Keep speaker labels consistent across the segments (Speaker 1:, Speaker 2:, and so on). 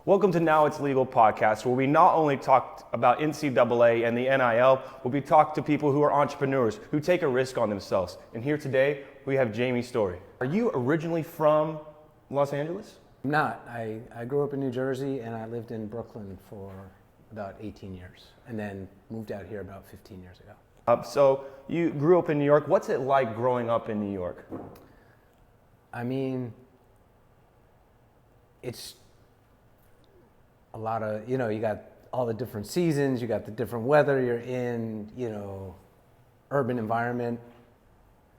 Speaker 1: Welcome to Now It's Legal podcast, where we not only talk about NCAA and the NIL, but we talk to people who are entrepreneurs, who take a risk on themselves. And here today, we have Jamie's story. Are you originally from Los Angeles?
Speaker 2: I'm not. I grew up in New Jersey and I lived in Brooklyn for about 18 years and then moved out here about 15 years ago.
Speaker 1: So you grew up in New York. What's it like growing up in New York?
Speaker 2: I mean, it's a lot of, you got all the different seasons, you got the different weather, you're in, urban environment.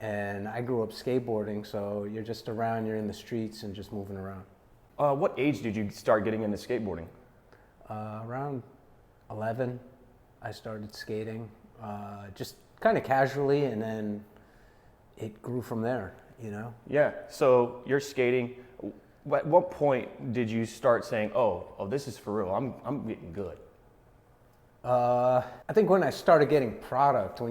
Speaker 2: And I grew up skateboarding, so you're just around, you're in the streets and just moving around.
Speaker 1: What age did you start getting into skateboarding?
Speaker 2: Around 11, I started skating, just kind of casually, and then it grew from there,
Speaker 1: Yeah, so you're skating. At what point did you start saying, oh, this is for real, I'm getting good?
Speaker 2: I think when I started getting product,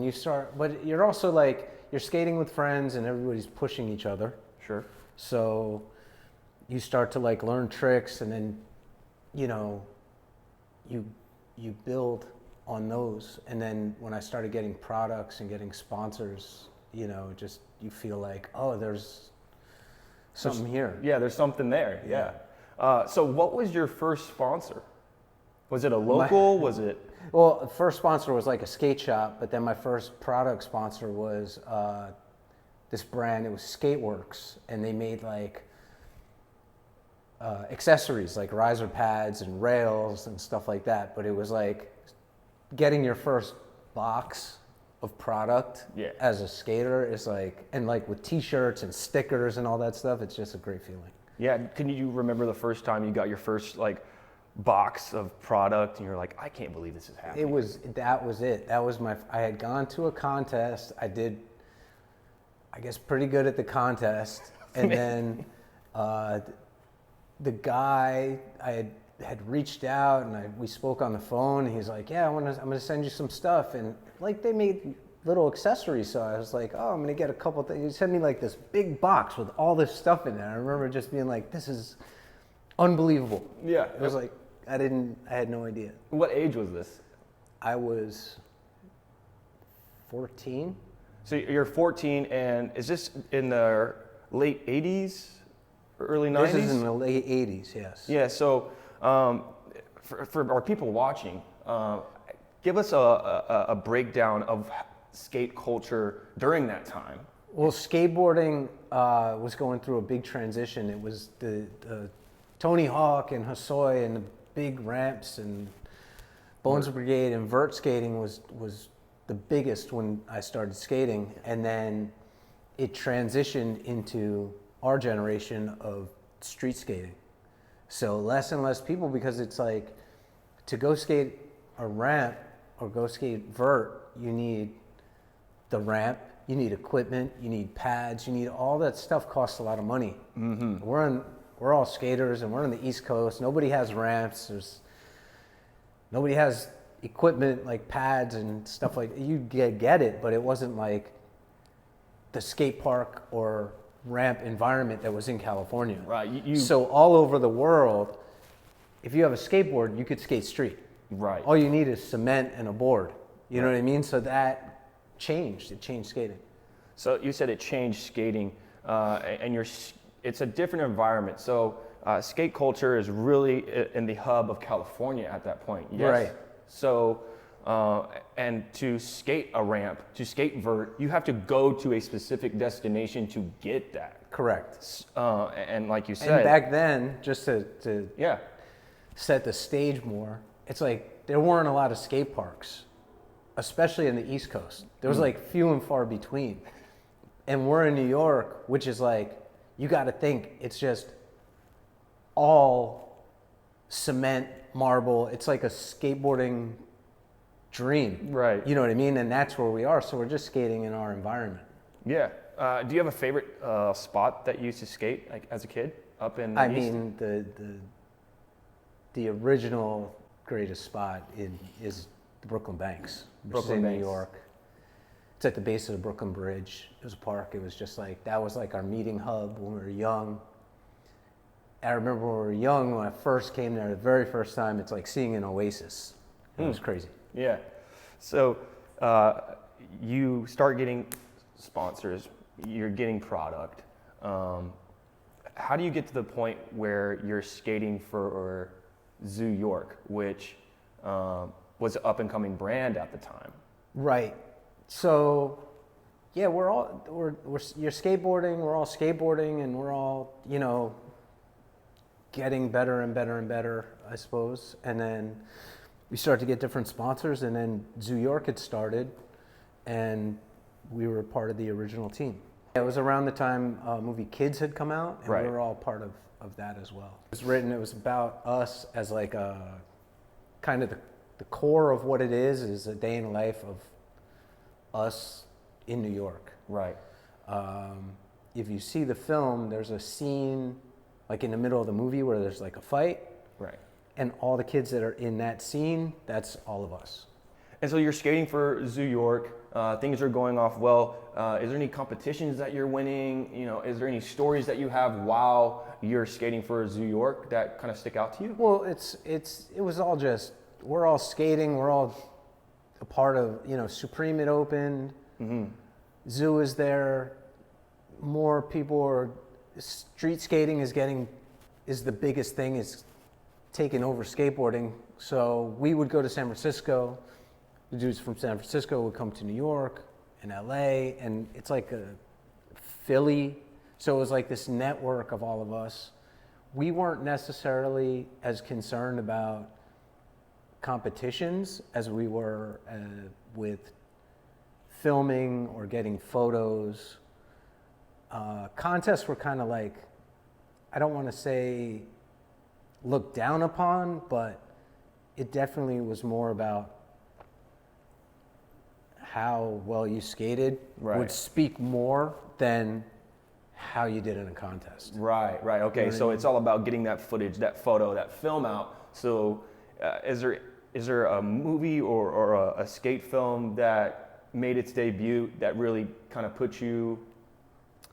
Speaker 2: but you're also like, you're skating with friends and everybody's pushing each other.
Speaker 1: Sure.
Speaker 2: So you start to like learn tricks, and then, you build on those. And then when I started getting products and getting sponsors, just you feel like, oh, there's something here.
Speaker 1: Yeah, there's something there. Yeah. So what was your first sponsor? Was it a local? Was it?
Speaker 2: Well, the first sponsor was like a skate shop, but then my first product sponsor was this brand. It was Skateworks, and they made like accessories like riser pads and rails and stuff like that. But it was like getting your first box of product as a skater is like, and like with t-shirts and stickers and all that stuff, it's just a great feeling.
Speaker 1: Yeah, can you remember the first time you got your first like box of product and you're like, I can't believe this is happening?
Speaker 2: That was it. I had gone to a contest. I did, I guess, pretty good at the contest. And then the guy, I had reached out and we spoke on the phone, and he's like, yeah, I'm gonna send you some stuff. And like they made little accessories, so I was like, oh, I'm gonna get a couple things. He sent me like this big box with all this stuff in there. I remember just being like, this is unbelievable.
Speaker 1: Yeah.
Speaker 2: It was like, I had no idea.
Speaker 1: What age was this?
Speaker 2: I was 14.
Speaker 1: So you're 14, and is this in the late 80s, early 90s?
Speaker 2: This is in the late 80s, yes.
Speaker 1: Yeah, so for our people watching, give us a breakdown of skate culture during that time.
Speaker 2: Well, skateboarding was going through a big transition. It was the Tony Hawk and Hosoi and the big ramps, and Bones Brigade and vert skating was the biggest when I started skating. And then it transitioned into our generation of street skating. So less and less people, because it's like, to go skate a ramp or go skate vert, you need the ramp, you need equipment, you need pads, you need all that stuff. Costs a lot of money. Mm-hmm. We're all skaters, and we're on the East Coast. Nobody has ramps. Nobody has equipment like pads and stuff like that. You get it, but it wasn't like the skate park or ramp environment that was in California.
Speaker 1: Right.
Speaker 2: So all over the world, if you have a skateboard, you could skate street.
Speaker 1: Right.
Speaker 2: All you need is cement and a board. You know what I mean? So that changed. It changed skating.
Speaker 1: So you said it changed skating, and it's a different environment. So skate culture is really in the hub of California at that point. Yes?
Speaker 2: Right.
Speaker 1: So, and to skate a ramp, to skate vert, you have to go to a specific destination to get that.
Speaker 2: Correct.
Speaker 1: And like you said.
Speaker 2: And back then, just to
Speaker 1: yeah.
Speaker 2: set the stage more, it's like there weren't a lot of skate parks, especially in the East Coast. There was like few and far between. And we're in New York, which is like, you got to think, it's just all cement, marble. It's like a skateboarding dream.
Speaker 1: Right.
Speaker 2: You know what I mean? And that's where we are. So we're just skating in our environment.
Speaker 1: Yeah. Do you have a favorite spot that you used to skate like as a kid up in the East?
Speaker 2: Mean, the original greatest spot is the Brooklyn Banks, which is in New York. It's at the base of the Brooklyn Bridge. It was a park. It was just like, that was like our meeting hub when we were young. I remember when we were young, when I first came there, the very first time, it's like seeing an oasis. It was crazy.
Speaker 1: Yeah. So you start getting sponsors, you're getting product. How do you get to the point where you're skating for Zoo York, which was an up and coming brand at the time?
Speaker 2: Right. So, yeah, you're skateboarding, we're all skateboarding, and we're all, you know, getting better and better and better, I suppose. And then we started to get different sponsors, and then Zoo York had started, and we were part of the original team. It was around the time movie Kids had come out, and we were all part of that as well. It was about us as like a kind of the core of what it is a day in the life of us in New York.
Speaker 1: Right.
Speaker 2: If you see the film, there's a scene like in the middle of the movie where there's like a fight.
Speaker 1: Right.
Speaker 2: And all the kids that are in that scene, that's all of us.
Speaker 1: And so you're skating for Zoo York. Things are going off well. Is there any competitions that you're winning? You know, is there any stories that you have while you're skating for Zoo York that kind of stick out to you?
Speaker 2: Well, it was all just, we're all skating. We're all a part of, you know, Supreme had opened. Mm-hmm. Zoo is there. More people are, street skating is the biggest thing, is taking over skateboarding. So we would go to San Francisco. The dudes from San Francisco would come to New York and LA, and it's like a Philly. So it was like this network of all of us. We weren't necessarily as concerned about competitions as we were with filming or getting photos. Contests were kind of like, I don't want to say looked down upon, but it definitely was more about how well you skated would speak more than how you did in a contest.
Speaker 1: Right. Okay, so it's all about getting that footage, that photo, that film out. So is there a movie or a skate film that made its debut that really kind of put you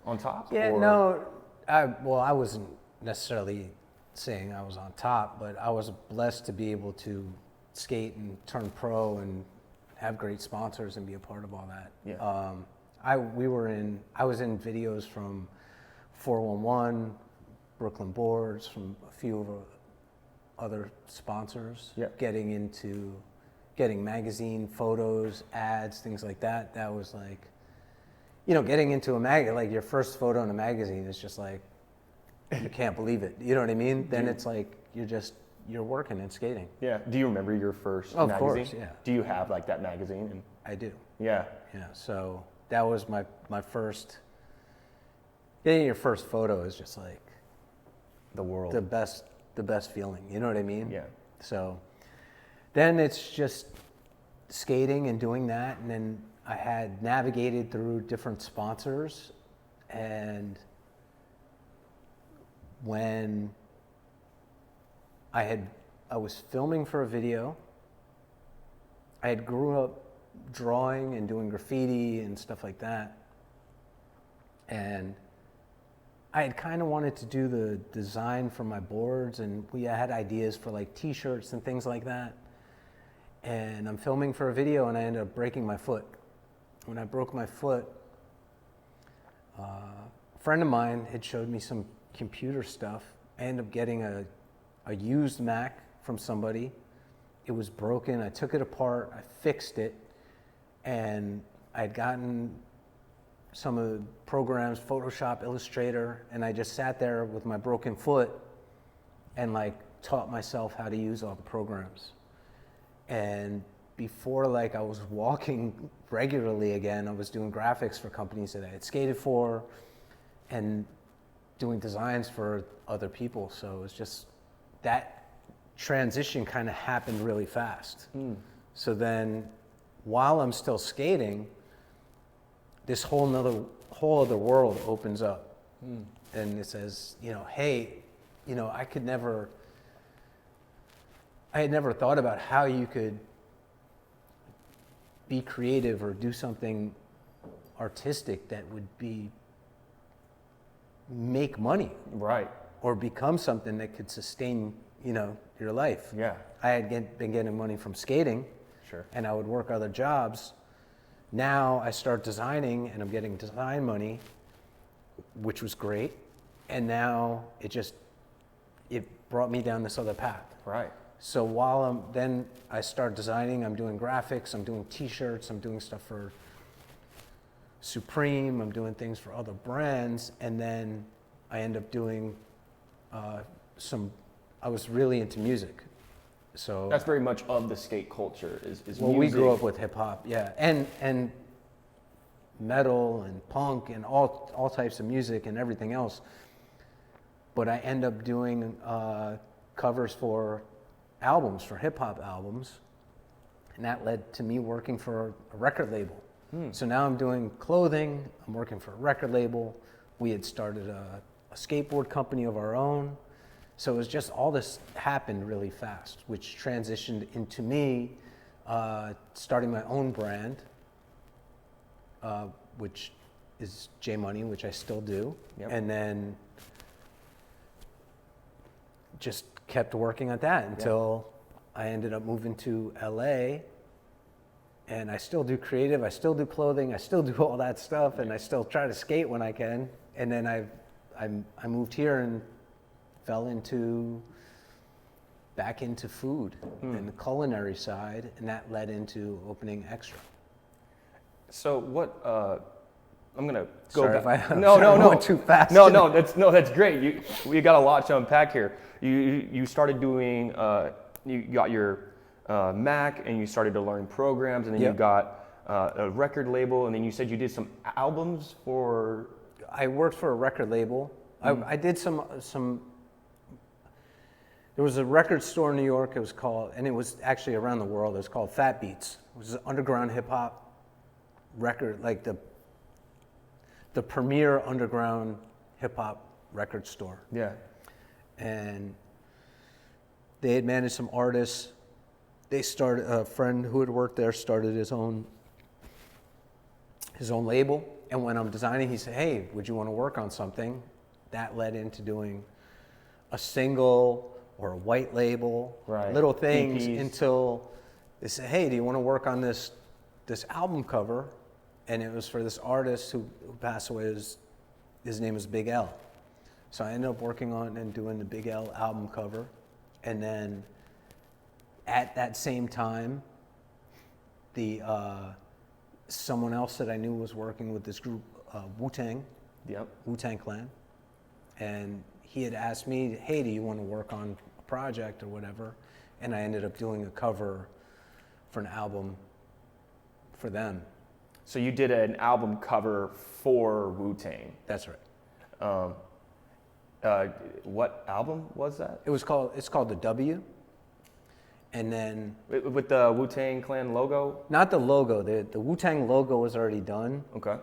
Speaker 1: on top?
Speaker 2: Yeah,
Speaker 1: or?
Speaker 2: no, I wasn't necessarily saying I was on top, but I was blessed to be able to skate and turn pro and have great sponsors and be a part of all that.
Speaker 1: Yeah.
Speaker 2: I was in videos from 411, Brooklyn Boards, from a few of other sponsors.
Speaker 1: Yeah.
Speaker 2: Getting magazine photos, ads, things like that. That was like, you know, getting into a like your first photo in a magazine is just like, you can't believe it. You know what I mean? Then it's like you're working and skating.
Speaker 1: Yeah. Do you remember your first magazine?
Speaker 2: Of course, yeah.
Speaker 1: Do you have like that magazine?
Speaker 2: I do.
Speaker 1: Yeah.
Speaker 2: Yeah. So that was my first. Getting your first photo is just like
Speaker 1: The world.
Speaker 2: the best feeling. You know what I mean?
Speaker 1: Yeah.
Speaker 2: So then it's just skating and doing that, and then I had navigated through different sponsors, and when I was filming for a video. I had grew up drawing and doing graffiti and stuff like that. And I had kind of wanted to do the design for my boards, and we had ideas for like t-shirts and things like that. And I'm filming for a video, and I ended up breaking my foot. When I broke my foot, a friend of mine had showed me some computer stuff. I ended up getting a used Mac from somebody. It was broken. I took it apart. I fixed it, and I had gotten some of the programs, Photoshop, Illustrator, and I just sat there with my broken foot and like taught myself how to use all the programs. And before like I was walking regularly again, I was doing graphics for companies that I had skated for and doing designs for other people. So it was just that transition kind of happened really fast. So then while I'm still skating, this whole other world opens up. And it says, you know, hey, you know, I had never thought about how you could be creative or do something artistic that would make money.
Speaker 1: Right.
Speaker 2: or become something that could sustain, your life.
Speaker 1: Yeah.
Speaker 2: I had been getting money from skating,
Speaker 1: Sure.
Speaker 2: and I would work other jobs. Now I start designing, and I'm getting design money, which was great. And now it brought me down this other path.
Speaker 1: Right.
Speaker 2: So then I start designing, I'm doing graphics, I'm doing t-shirts, I'm doing stuff for Supreme, I'm doing things for other brands, and then I end up doing I was really into music. So
Speaker 1: That's very much of the skate culture is
Speaker 2: well,
Speaker 1: music.
Speaker 2: we grew up with hip hop, yeah, and metal and punk and all types of music and everything else. But I end up doing covers for albums, for hip hop albums, and that led to me working for a record label. So now I'm doing clothing, I'm working for a record label. We had started a skateboard company of our own. So it was just all this happened really fast, which transitioned into me starting my own brand, which is J Money, which I still do.
Speaker 1: Yep.
Speaker 2: And then just kept working at that until I ended up moving to LA. And I still do creative, I still do clothing, I still do all that stuff, and I still try to skate when I can. And then I moved here and fell back into food and the culinary side, and that led into opening Extra.
Speaker 1: So what? I'm gonna go
Speaker 2: Sorry
Speaker 1: back.
Speaker 2: if I
Speaker 1: No.
Speaker 2: went too fast.
Speaker 1: No. That's great. We got a lot to unpack here. You started doing. You got your Mac, and you started to learn programs, and then you got a record label, and then you said you did some albums for.
Speaker 2: I worked for a record label. I did some. There was a record store in New York. It was called, and it was actually around the world. It was called Fat Beats. It was an underground hip hop record, like the premier underground hip hop record store.
Speaker 1: Yeah.
Speaker 2: And they had managed some artists. They started, a friend who had worked there started his own label. And when I'm designing, he said, "Hey, would you want to work on something?" That led into doing a single or a white label,
Speaker 1: Right.
Speaker 2: little things,
Speaker 1: EPs.
Speaker 2: until they said, "Hey, do you want to work on this album cover?" And it was for this artist who passed away. His name is Big L. So I ended up working on and doing the Big L album cover. And then at that same time, someone else that I knew was working with this group, wu-tang,
Speaker 1: Yep.
Speaker 2: wu-tang Clan. And he had asked me, "Hey, do you want to work on a project or whatever?" And I ended up doing a cover for an album for them.
Speaker 1: So you did an album cover for Wu-Tang.
Speaker 2: That's right.
Speaker 1: What album was that?
Speaker 2: It's called The W. And then,
Speaker 1: With the Wu-Tang Clan logo?
Speaker 2: not the logo, the Wu-Tang logo was already done,
Speaker 1: Okay.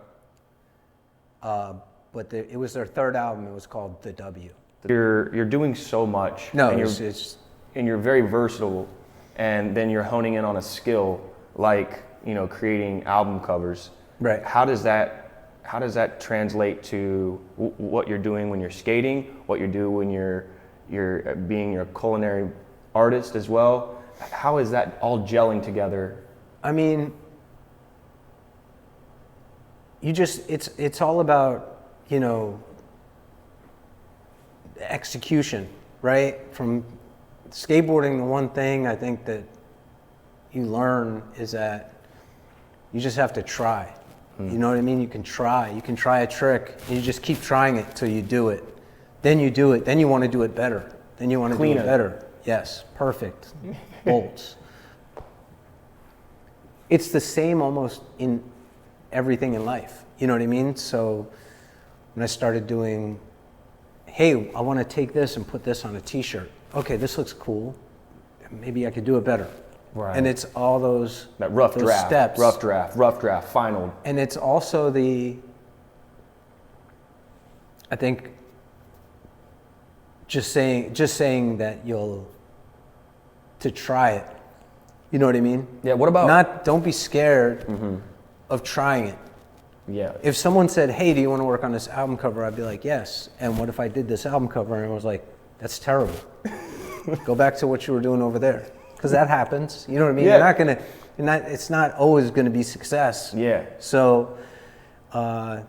Speaker 2: but it was their third album. It was called The W.
Speaker 1: You're doing so much.
Speaker 2: No,
Speaker 1: and
Speaker 2: it's
Speaker 1: and you're very versatile, and then you're honing in on a skill like creating album covers.
Speaker 2: right.
Speaker 1: How does that translate to what you're doing when you're skating? What you do when you're being your culinary artist as well? How is that all gelling together?
Speaker 2: I mean, it's all about, execution, right? From skateboarding, the one thing I think that you learn is that you just have to try. You know what I mean? You can try a trick, and you just keep trying it till you do it. Then you do it, then you want to do it better. Then you want to do
Speaker 1: Cleaner.
Speaker 2: it better. Yes, perfect. Bolts. It's the same almost in everything in life. You know what I mean? So when I started doing, hey, I want to take this and put this on a t-shirt. Okay, this looks cool. Maybe I could do it better.
Speaker 1: Right.
Speaker 2: And it's all those
Speaker 1: That
Speaker 2: those steps.
Speaker 1: rough draft, final.
Speaker 2: And it's also I think just saying that to try it. You know what I mean?
Speaker 1: Yeah. What about?
Speaker 2: Don't be scared of trying it.
Speaker 1: Yeah.
Speaker 2: If someone said, hey, do you want to work on this album cover? I'd be like, yes. And what if I did this album cover and I was like, that's terrible. Go back to what you were doing over there. Because that happens. You know what I mean?
Speaker 1: Yeah.
Speaker 2: You're not going to, it's not always going to be success.
Speaker 1: Yeah.
Speaker 2: So I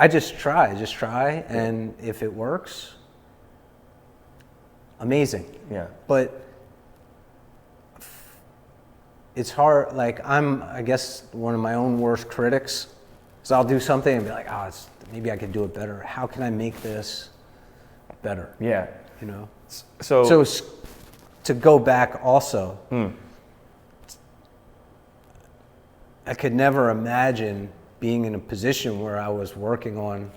Speaker 2: just try. And if it works, amazing.
Speaker 1: Yeah.
Speaker 2: But it's hard, like I guess one of my own worst critics. So I'll do something and be like, maybe I could do it better. How can I make this better?
Speaker 1: Yeah.
Speaker 2: You know?
Speaker 1: So
Speaker 2: To go back also, I could never imagine being in a position where I was working on,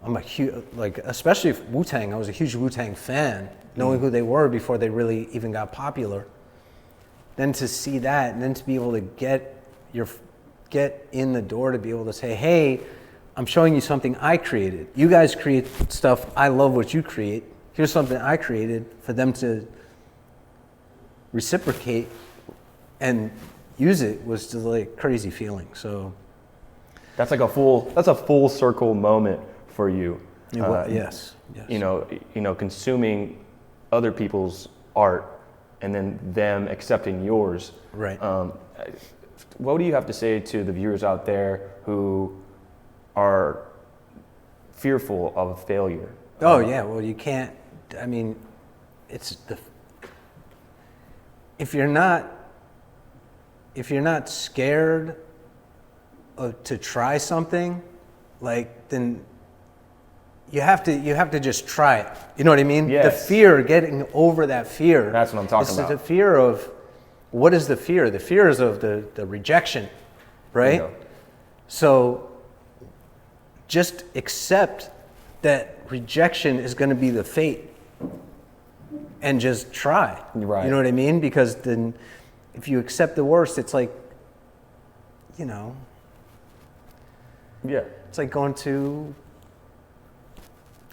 Speaker 2: I'm a huge, like, especially Wu-Tang, I was a huge Wu-Tang fan, knowing who they were before they really even got popular. Then to see that, and then to be able to get in the door to be able to say, hey, I'm showing you something I created. You guys create stuff, I love what you create. Here's something I created, for them to reciprocate and use it was just like crazy feeling. So
Speaker 1: that's like a full circle moment for you.
Speaker 2: Yes.
Speaker 1: You know, consuming other people's art and then them accepting yours.
Speaker 2: Right.
Speaker 1: What do you have to say to the viewers out there who are fearful of failure?
Speaker 2: Oh yeah, well you can't, I mean, if you're not scared to try something, like, then you have to just try it. You know what I mean?
Speaker 1: Yes.
Speaker 2: The fear, getting over that fear.
Speaker 1: That's what I'm talking about.
Speaker 2: It's the fear of, what is the fear? The fear is of the rejection, right? So just accept that rejection is going to be the fate and just try.
Speaker 1: Right.
Speaker 2: You know what I mean? Because then if you accept the worst, it's like, you know,
Speaker 1: Yeah.
Speaker 2: it's like going to,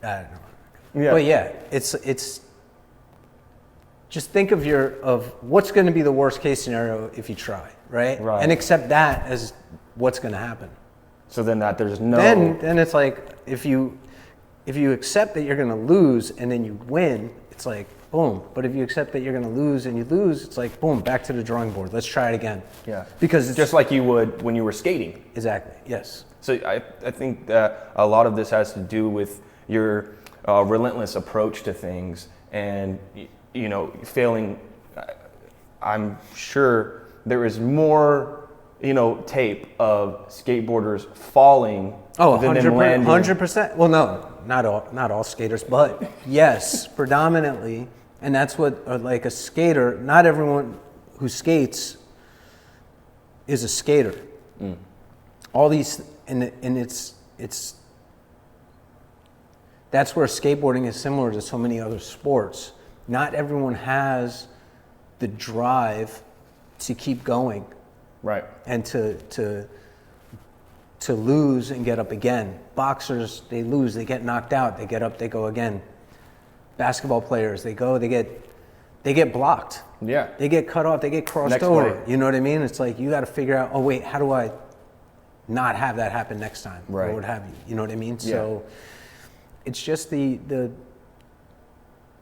Speaker 2: I don't know.
Speaker 1: Yeah.
Speaker 2: But yeah, it's just think of what's going to be the worst case scenario if you try, right?
Speaker 1: Right.
Speaker 2: And accept that as what's going to happen.
Speaker 1: So then there's no.
Speaker 2: Then it's like, if you accept that you're going to lose and then you win, it's like boom. But if you accept that you're going to lose and you lose, it's like boom, back to the drawing board. Let's try it again.
Speaker 1: Yeah.
Speaker 2: Because it's
Speaker 1: just like you would when you were skating.
Speaker 2: Exactly. Yes.
Speaker 1: So I think that a lot of this has to do with your relentless approach to things, and you know, failing. I'm sure there is more, you know, tape of skateboarders falling than them landing.
Speaker 2: 100%. Well, no, not all skaters, but yes, predominantly, and that's what, like, a skater. Not everyone who skates is a skater. All these, and it's that's where skateboarding is similar to so many other sports. Not everyone has the drive to keep going.
Speaker 1: Right.
Speaker 2: And to lose and get up again. Boxers, they lose, they get knocked out, they get up, they go again. Basketball players, they get blocked.
Speaker 1: Yeah.
Speaker 2: They get cut off, they get crossed
Speaker 1: Next
Speaker 2: over.
Speaker 1: play.
Speaker 2: You know what I mean? It's like you got to figure out, oh wait, how do I not have that happen next time?
Speaker 1: Right.
Speaker 2: Or what have you? You know what I mean?
Speaker 1: Yeah.
Speaker 2: So it's just I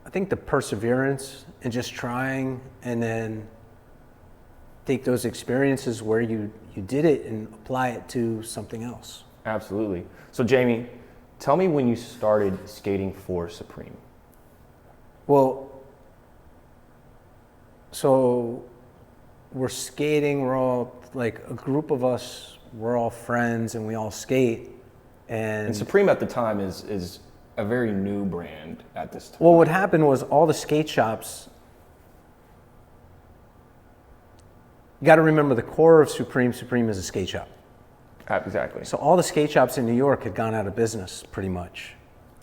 Speaker 2: think the perseverance and just trying, and then take those experiences where you did it and apply it to something else.
Speaker 1: Absolutely. So Jamie, tell me when you started skating for Supreme.
Speaker 2: Well, so we're skating, we're all, like, a group of us, we're all friends and we all skate.
Speaker 1: And Supreme at the time is a very new brand at this time.
Speaker 2: Well, what happened was all the skate shops, you got to remember the core of Supreme is a skate shop.
Speaker 1: Exactly.
Speaker 2: So all the skate shops in New York had gone out of business pretty much.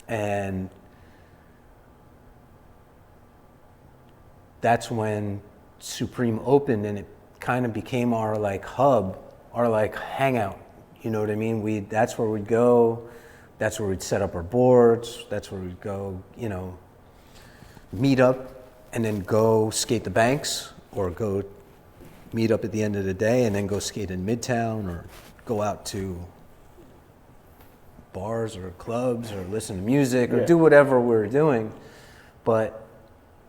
Speaker 2: And that's when Supreme opened, and it kind of became our, like, hub, our, like, hangout. You know what I mean? That's where we'd go. That's where we'd set up our boards. That's where we'd go, you know, meet up and then go skate the banks, or go meet up at the end of the day and then go skate in Midtown, or go out to bars or clubs or listen to music or
Speaker 1: Yeah.
Speaker 2: do whatever we were doing. But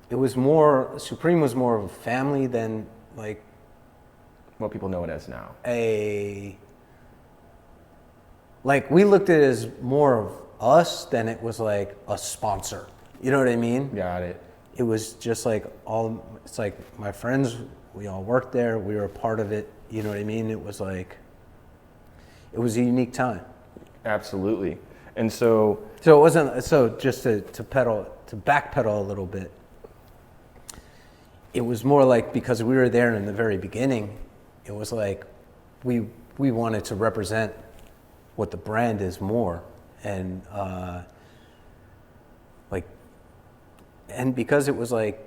Speaker 2: it was more, Supreme was more of a family than like
Speaker 1: What people know it as now.
Speaker 2: Like we looked at it as more of us than it was like a sponsor. You know what I mean?
Speaker 1: Got it.
Speaker 2: It was just like it's like my friends, we all worked there, we were a part of it. You know what I mean? It was like, it was a unique time.
Speaker 1: Absolutely. And so
Speaker 2: it wasn't, so just to backpedal a little bit, it was more like, because we were there in the very beginning, it was like we wanted to represent what the brand is more. And and because it was like,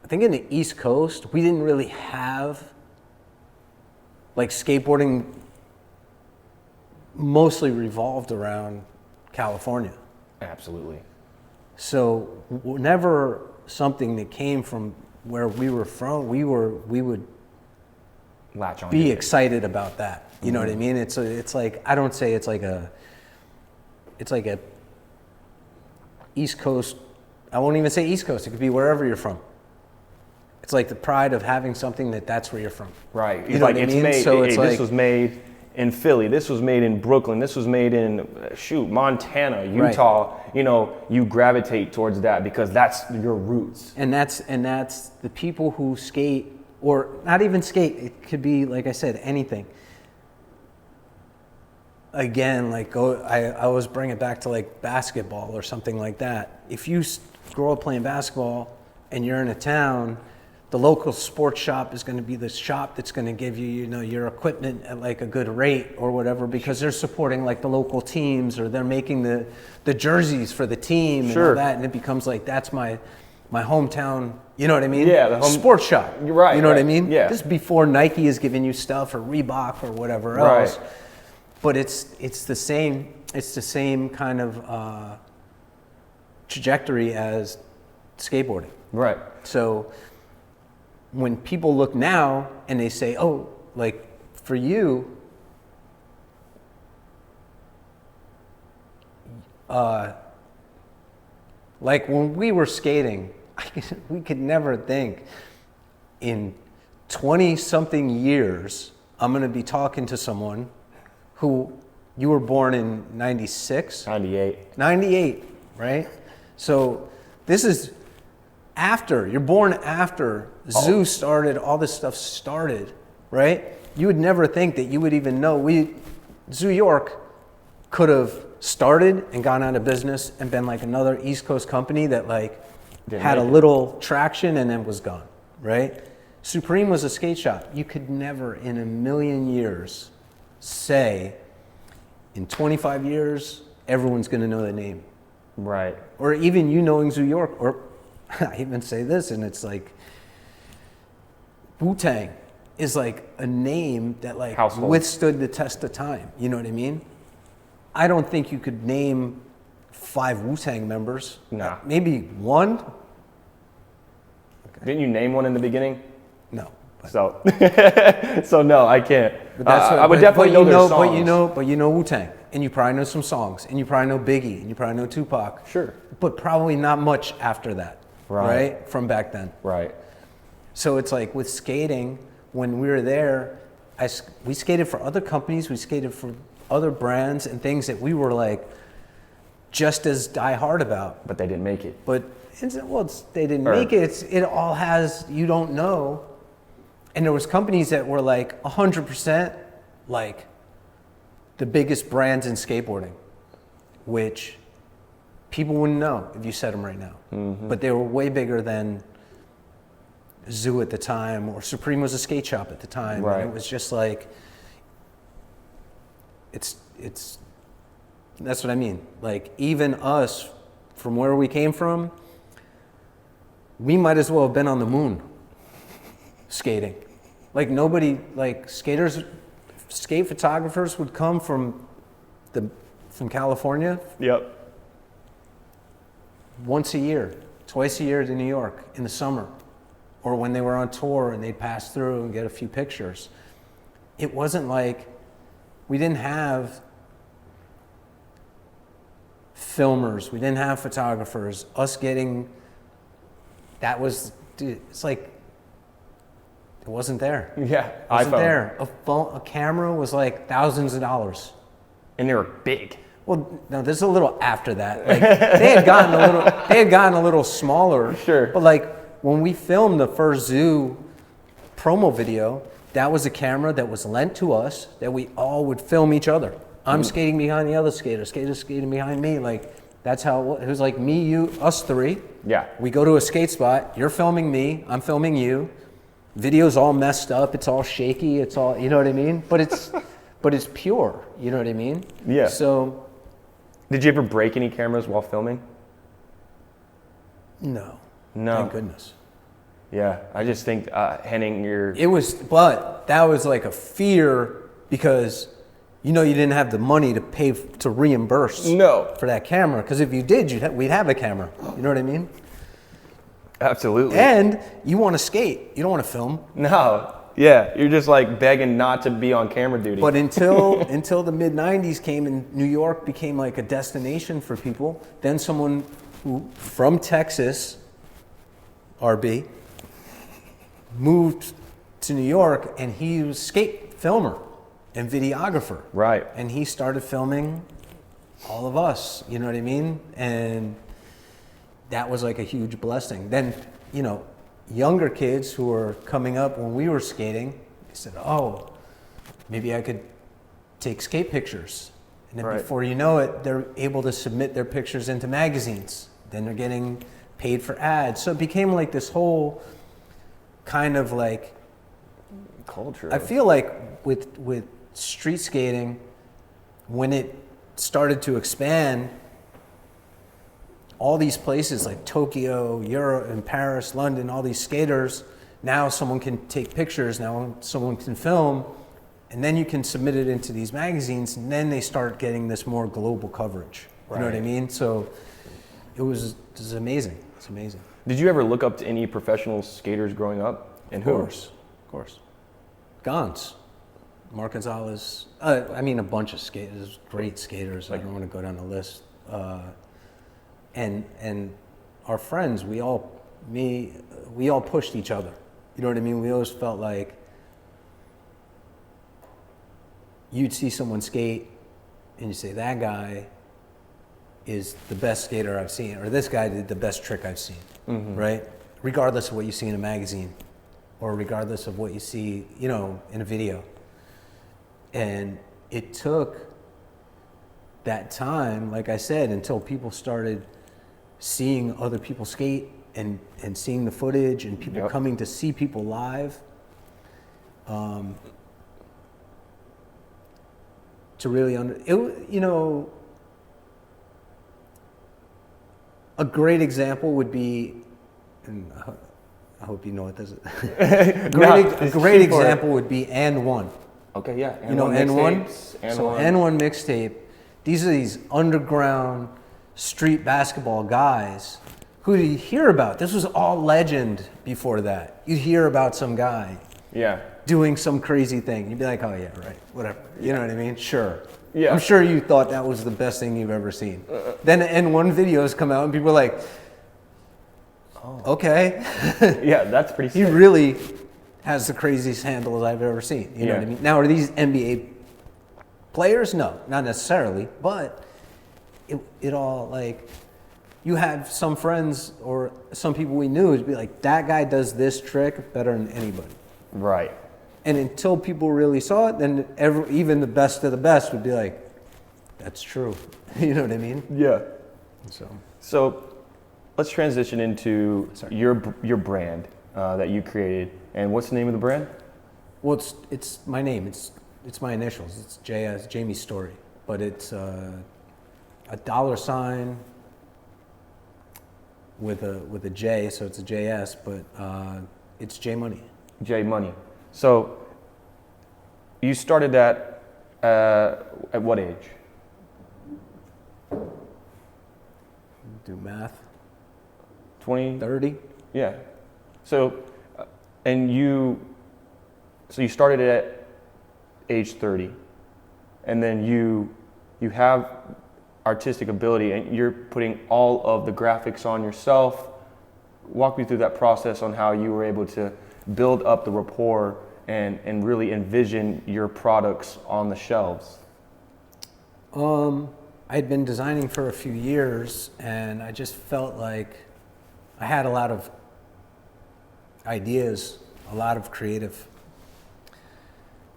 Speaker 2: I think in the East Coast, we didn't really have, like skateboarding mostly revolved around California.
Speaker 1: absolutely.
Speaker 2: So whenever something that came from where we were from, we would
Speaker 1: Latch on.
Speaker 2: be excited about that. You know what I mean? It's like, I don't say it's like a East Coast, I won't even say East Coast, it could be wherever you're from. It's like the pride of having something that's where you're from.
Speaker 1: Right.
Speaker 2: You know what I mean? So it's
Speaker 1: this
Speaker 2: like,
Speaker 1: was made in Philly. This was made in Brooklyn. This was made in Montana, Utah.
Speaker 2: Right.
Speaker 1: You know, you gravitate towards that because that's your roots.
Speaker 2: and that's the people who skate, or not even skate, it could be, like I said, anything. Again, like I always bring it back to like basketball or something like that. If you grow up playing basketball and you're in a town, the local sports shop is going to be the shop that's going to give you, you know, your equipment at like a good rate or whatever, because they're supporting like the local teams, or they're making the jerseys for the team and all that, and it becomes like, that's my hometown. You know what I mean?
Speaker 1: Yeah, the
Speaker 2: sports shop.
Speaker 1: You're right.
Speaker 2: You know what I
Speaker 1: right.
Speaker 2: mean?
Speaker 1: Yeah.
Speaker 2: This is before Nike is giving you stuff, or Reebok or whatever else.
Speaker 1: Right.
Speaker 2: But it's the same kind of trajectory as skateboarding.
Speaker 1: Right.
Speaker 2: So when people look now and they say, oh, like for you, like when we were skating, we could never think in 20-something years, I'm going to be talking to someone who, you were born in 96?
Speaker 1: 98.
Speaker 2: 98, right? So this is after, you're born after Zoo started, all this stuff started, right? You would never think that you would even know. Zoo York could have started and gone out of business and been like another East Coast company that like had a little traction and then was gone, right? Supreme was a skate shop. You could never in a million years say, in 25 years, everyone's going to know the name.
Speaker 1: Right.
Speaker 2: Or even you knowing Zoo York, or I even say this, and it's like, wu-tang is like a name that like
Speaker 1: Household.
Speaker 2: withstood the test of time. You know what I mean? I don't think you could name 5 wu-tang members.
Speaker 1: Nah.
Speaker 2: Maybe one?
Speaker 1: Didn't you name one in the beginning?
Speaker 2: No.
Speaker 1: So, so no, I can't.
Speaker 2: But that's
Speaker 1: I would definitely know their songs.
Speaker 2: But you know Wu-Tang, and you probably know some songs, and you probably know Biggie, and you probably know Tupac.
Speaker 1: Sure.
Speaker 2: But probably not much after that, right? From back then.
Speaker 1: Right.
Speaker 2: So it's like with skating, when we were there, we skated for other companies, we skated for other brands and things that we were like just as diehard about.
Speaker 1: But they didn't make it.
Speaker 2: But they didn't make it. It all has, you don't know. And there was companies that were like 100% like the biggest brands in skateboarding, which people wouldn't know if you said them right now. Mm-hmm. But they were way bigger than Zoo at the time, or Supreme was a skate shop at the time.
Speaker 1: Right.
Speaker 2: And it was just like, that's what I mean. Like even us, from where we came from, we might as well have been on the moon skating. Like nobody, like skate photographers would come from California.
Speaker 1: Yep.
Speaker 2: Once a year, twice a year to New York in the summer, or when they were on tour and they'd pass through and get a few pictures. It wasn't like we didn't have filmers, we didn't have photographers. Us getting, that was, dude, it's like, it wasn't there.
Speaker 1: Yeah,
Speaker 2: It wasn't
Speaker 1: iPhone.
Speaker 2: there. A camera was like thousands of dollars.
Speaker 1: And they were big.
Speaker 2: Well, no, this is a little after that. Like, they had gotten a little smaller.
Speaker 1: Sure.
Speaker 2: But like when we filmed the first zoo promo video, that was a camera that was lent to us that we all would film each other. I'm skating behind the other skater, skater skating behind me. Like that's how it was. It was like me, you, us three.
Speaker 1: Yeah.
Speaker 2: We go to a skate spot. You're filming me. I'm filming you. Video's all messed up. It's all shaky. It's all, you know what I mean? But it's pure. You know what I mean?
Speaker 1: Yeah.
Speaker 2: So.
Speaker 1: Did you ever break any cameras while filming?
Speaker 2: No.
Speaker 1: No.
Speaker 2: Thank goodness.
Speaker 1: Yeah, I just think handing your...
Speaker 2: It was, but that was like a fear because you didn't have the money to pay to reimburse
Speaker 1: No.
Speaker 2: for that camera. Because if you did, we'd have a camera. You know what I mean?
Speaker 1: Absolutely.
Speaker 2: And you want to skate. You don't want to film.
Speaker 1: No. Yeah, you're just like begging not to be on camera duty.
Speaker 2: But until the mid '90s came and New York became like a destination for people, then someone who from Texas, RB, moved to New York and he was skate filmer and videographer.
Speaker 1: Right.
Speaker 2: And he started filming all of us, you know what I mean? And that was like a huge blessing. Then, younger kids who were coming up when we were skating, they said, oh, maybe I could take skate pictures. And then
Speaker 1: Right.
Speaker 2: before you know it, they're able to submit their pictures into magazines. Then they're getting paid for ads. So it became like this whole kind of like,
Speaker 1: Culture.
Speaker 2: I feel like with street skating, when it started to expand, all these places like Tokyo, Europe, and Paris, London, all these skaters, now someone can take pictures, now someone can film, and then you can submit it into these magazines, and then they start getting this more global coverage. You know what I
Speaker 1: Right.
Speaker 2: mean? So it was amazing. It's amazing.
Speaker 1: Did you ever look up to any professional skaters growing up? And who?
Speaker 2: Of course. Gons. Mark Gonzalez. A bunch of skaters, great skaters. I don't want to go down the list. And our friends, we all pushed each other. You know what I mean? We always felt like you'd see someone skate and you say, that guy is the best skater I've seen, or this guy did the best trick I've seen, right? Regardless of what you see in a magazine or regardless of what you see, in a video. And it took that time, like I said, until people started seeing other people skate and seeing the footage and people
Speaker 1: Yep.
Speaker 2: coming to see people live. To really a great example would be, and I hope you know what this is. A great example would be N1.
Speaker 1: Okay, yeah.
Speaker 2: N1?
Speaker 1: Mixtapes,
Speaker 2: So N1 mixtape, these are these underground street basketball guys who you hear about. This was all legend before that. You'd hear about some guy
Speaker 1: Yeah.
Speaker 2: doing some crazy thing. You'd be like, oh yeah, right, whatever. You know what I mean? Sure.
Speaker 1: Yeah.
Speaker 2: I'm sure you thought that was the best thing you've ever seen. Then N1 videos come out and people are like, okay.
Speaker 1: Yeah, that's pretty
Speaker 2: He
Speaker 1: sick.
Speaker 2: really has the craziest handles I've ever seen. You know what I
Speaker 1: Yeah.
Speaker 2: mean? Now, are these NBA players? No, not necessarily. But it all, like, you had some friends or some people we knew would be like, that guy does this trick better than anybody.
Speaker 1: Right.
Speaker 2: And until people really saw it, then even the best of the best would be like, that's true. You know what I mean?
Speaker 1: Yeah.
Speaker 2: So
Speaker 1: let's transition into your brand that you created. And what's the name of the brand?
Speaker 2: well, it's my name. It's my initials. It's JS, Jamie Story. But it's a $sign with a J, so it's a JS, but it's J Money.
Speaker 1: J Money. So you started that at what age?
Speaker 2: Do math.
Speaker 1: 20?
Speaker 2: 30.
Speaker 1: Yeah. So, you started it at age 30. and then you have artistic ability, and you're putting all of the graphics on yourself. Walk me through that process on how you were able to build up the rapport and really envision your products on the shelves.
Speaker 2: I'd been designing for a few years, and I just felt like I had a lot of ideas, a lot of creative,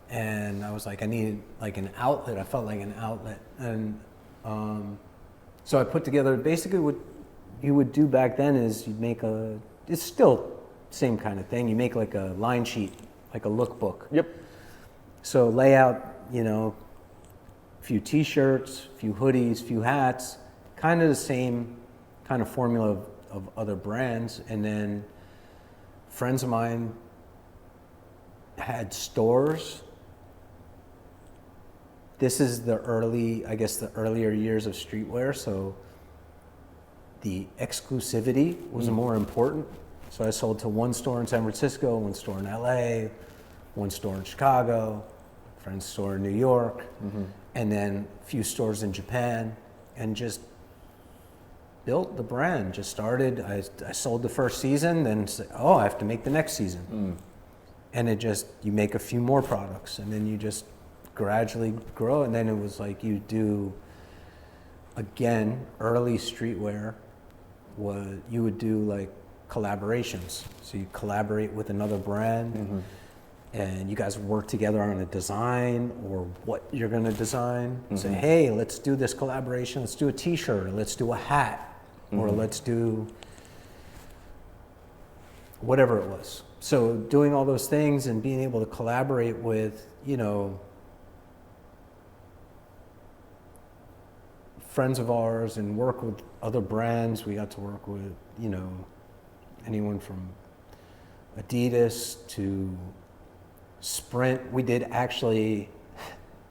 Speaker 2: and I was like, I needed like an outlet. I felt like an outlet, and so I put together basically what you would do back then is you'd make it's still same kind of thing. You make like a line sheet, like a lookbook.
Speaker 1: Yep.
Speaker 2: So lay out, a few t-shirts, a few hoodies, a few hats, kind of the same kind of formula of other brands. And then friends of mine had stores. This is the earlier years of streetwear, so the exclusivity was more important. So I sold to one store in San Francisco, one store in LA, one store in Chicago, a friend's store in New York, and then a few stores in Japan, and just built the brand. Just started, I sold the first season, then said, I have to make the next season. And you make a few more products, and then you just gradually grow. And then it was like you do, again, early streetwear, you would do like collaborations. So you collaborate with another brand, and you guys work together on a design or what you're going to design. Say, hey, let's do this collaboration. Let's do a t-shirt, or let's do a hat, or let's do whatever it was. So doing all those things and being able to collaborate with, friends of ours and work with other brands. We got to work with, anyone from Adidas to Sprint. We did actually,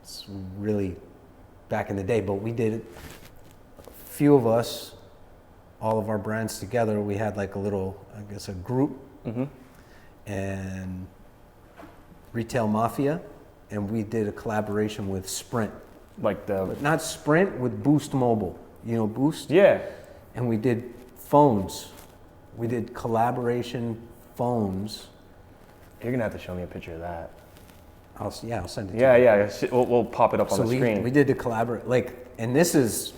Speaker 2: it's really back in the day, but we did, a few of us, all of our brands together, we had like a little, a group, and Retail Mafia, and we did a collaboration with Sprint. But not Sprint, with Boost Mobile. Boost?
Speaker 1: Yeah.
Speaker 2: And we did phones. We did collaboration phones.
Speaker 1: You're gonna have to show me a picture of that.
Speaker 2: I'll send it to you.
Speaker 1: Yeah. We'll pop it up on the screen.
Speaker 2: We did the collaborate, and this is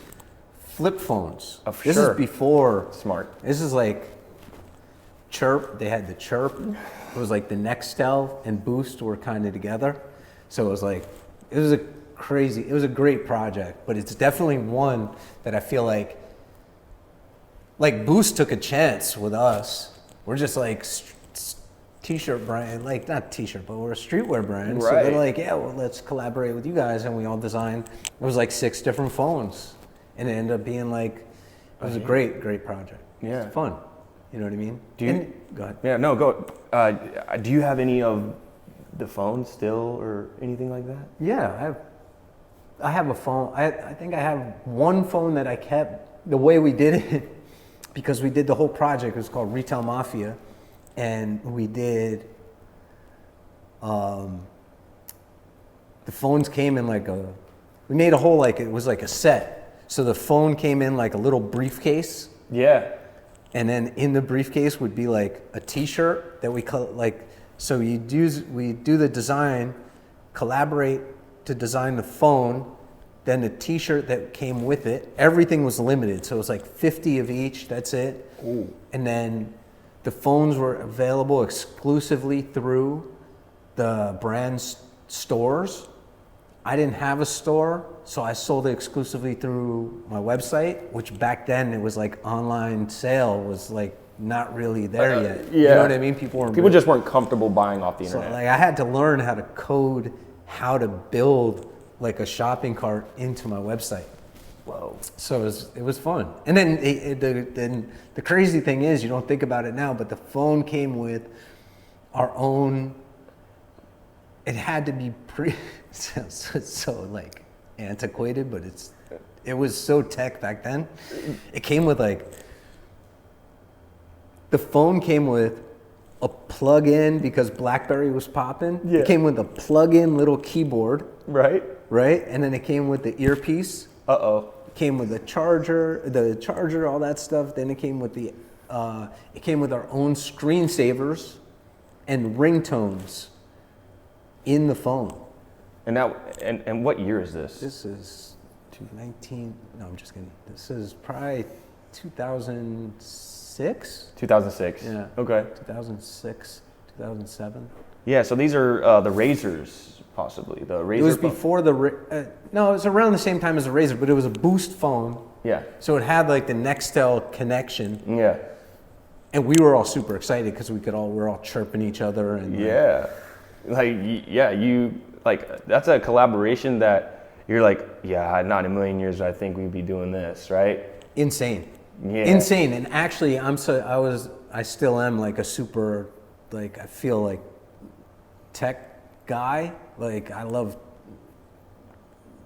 Speaker 2: flip phones. This
Speaker 1: Sure.
Speaker 2: is before.
Speaker 1: Smart.
Speaker 2: This is like Chirp. They had the Chirp. It was like the Nextel and Boost were kind of together. So it was a great project, but it's definitely one that I feel like Boost took a chance with us. We're just like t-shirt brand, not t-shirt, but we're a streetwear brand.
Speaker 1: Right.
Speaker 2: So they're like, let's collaborate with you guys. And we all designed, it was like 6 different phones. And it ended up being it was a great, great project.
Speaker 1: Yeah.
Speaker 2: It's fun. You know what I mean? Go ahead.
Speaker 1: Yeah, no, go. Do you have any of the phones still or anything like that?
Speaker 2: Yeah, I have a phone. I think I have one phone that I kept. The way we did it, because we did the whole project, it was called Retail Mafia, and we did. The phones came in we made a whole it was like a set. So the phone came in like a little briefcase.
Speaker 1: Yeah.
Speaker 2: And then in the briefcase would be like a T-shirt that we so we do the design, collaborate to design the phone, then the T-shirt that came with it. Everything was limited, so it was like 50 of each. That's it.
Speaker 1: Ooh.
Speaker 2: And then the phones were available exclusively through the brand's stores. I didn't have a store, so I sold it exclusively through my website, which back then it was like online sale was not really there yet.
Speaker 1: Yeah.
Speaker 2: You know what I mean? People
Speaker 1: just weren't comfortable buying off the
Speaker 2: so
Speaker 1: internet.
Speaker 2: I had to learn how to code, how to build a shopping cart into my website.
Speaker 1: Whoa.
Speaker 2: So it was fun. And then the crazy thing is, you don't think about it now, but the phone came with our own. It had to be so antiquated, but it was so tech back then. It came with the phone came with a plug-in because BlackBerry was popping.
Speaker 1: Yeah.
Speaker 2: It came with a plug-in little keyboard.
Speaker 1: Right.
Speaker 2: right? And then it came with the earpiece.
Speaker 1: Uh-oh.
Speaker 2: Came with the charger, all that stuff. Then it came with it came with our own screensavers and ringtones in the phone.
Speaker 1: And what year is this?
Speaker 2: This is 2019. No, I'm just kidding. This is probably 2006.
Speaker 1: 2006.
Speaker 2: Yeah.
Speaker 1: Okay.
Speaker 2: 2006, 2007.
Speaker 1: Yeah. So these are the Razors, possibly the Razor.
Speaker 2: It was
Speaker 1: phone.
Speaker 2: before no, it was around the same time as the Razor, but it was a boost phone.
Speaker 1: Yeah.
Speaker 2: So it had like the Nextel connection.
Speaker 1: Yeah.
Speaker 2: And we were all super excited because we're all chirping each other and
Speaker 1: you that's a collaboration that you're like, yeah, not in a million years I think we'd be doing this, right?
Speaker 2: Insane.
Speaker 1: Yeah.
Speaker 2: Insane. And actually I still am like a super, like, I feel like tech guy. Like I love,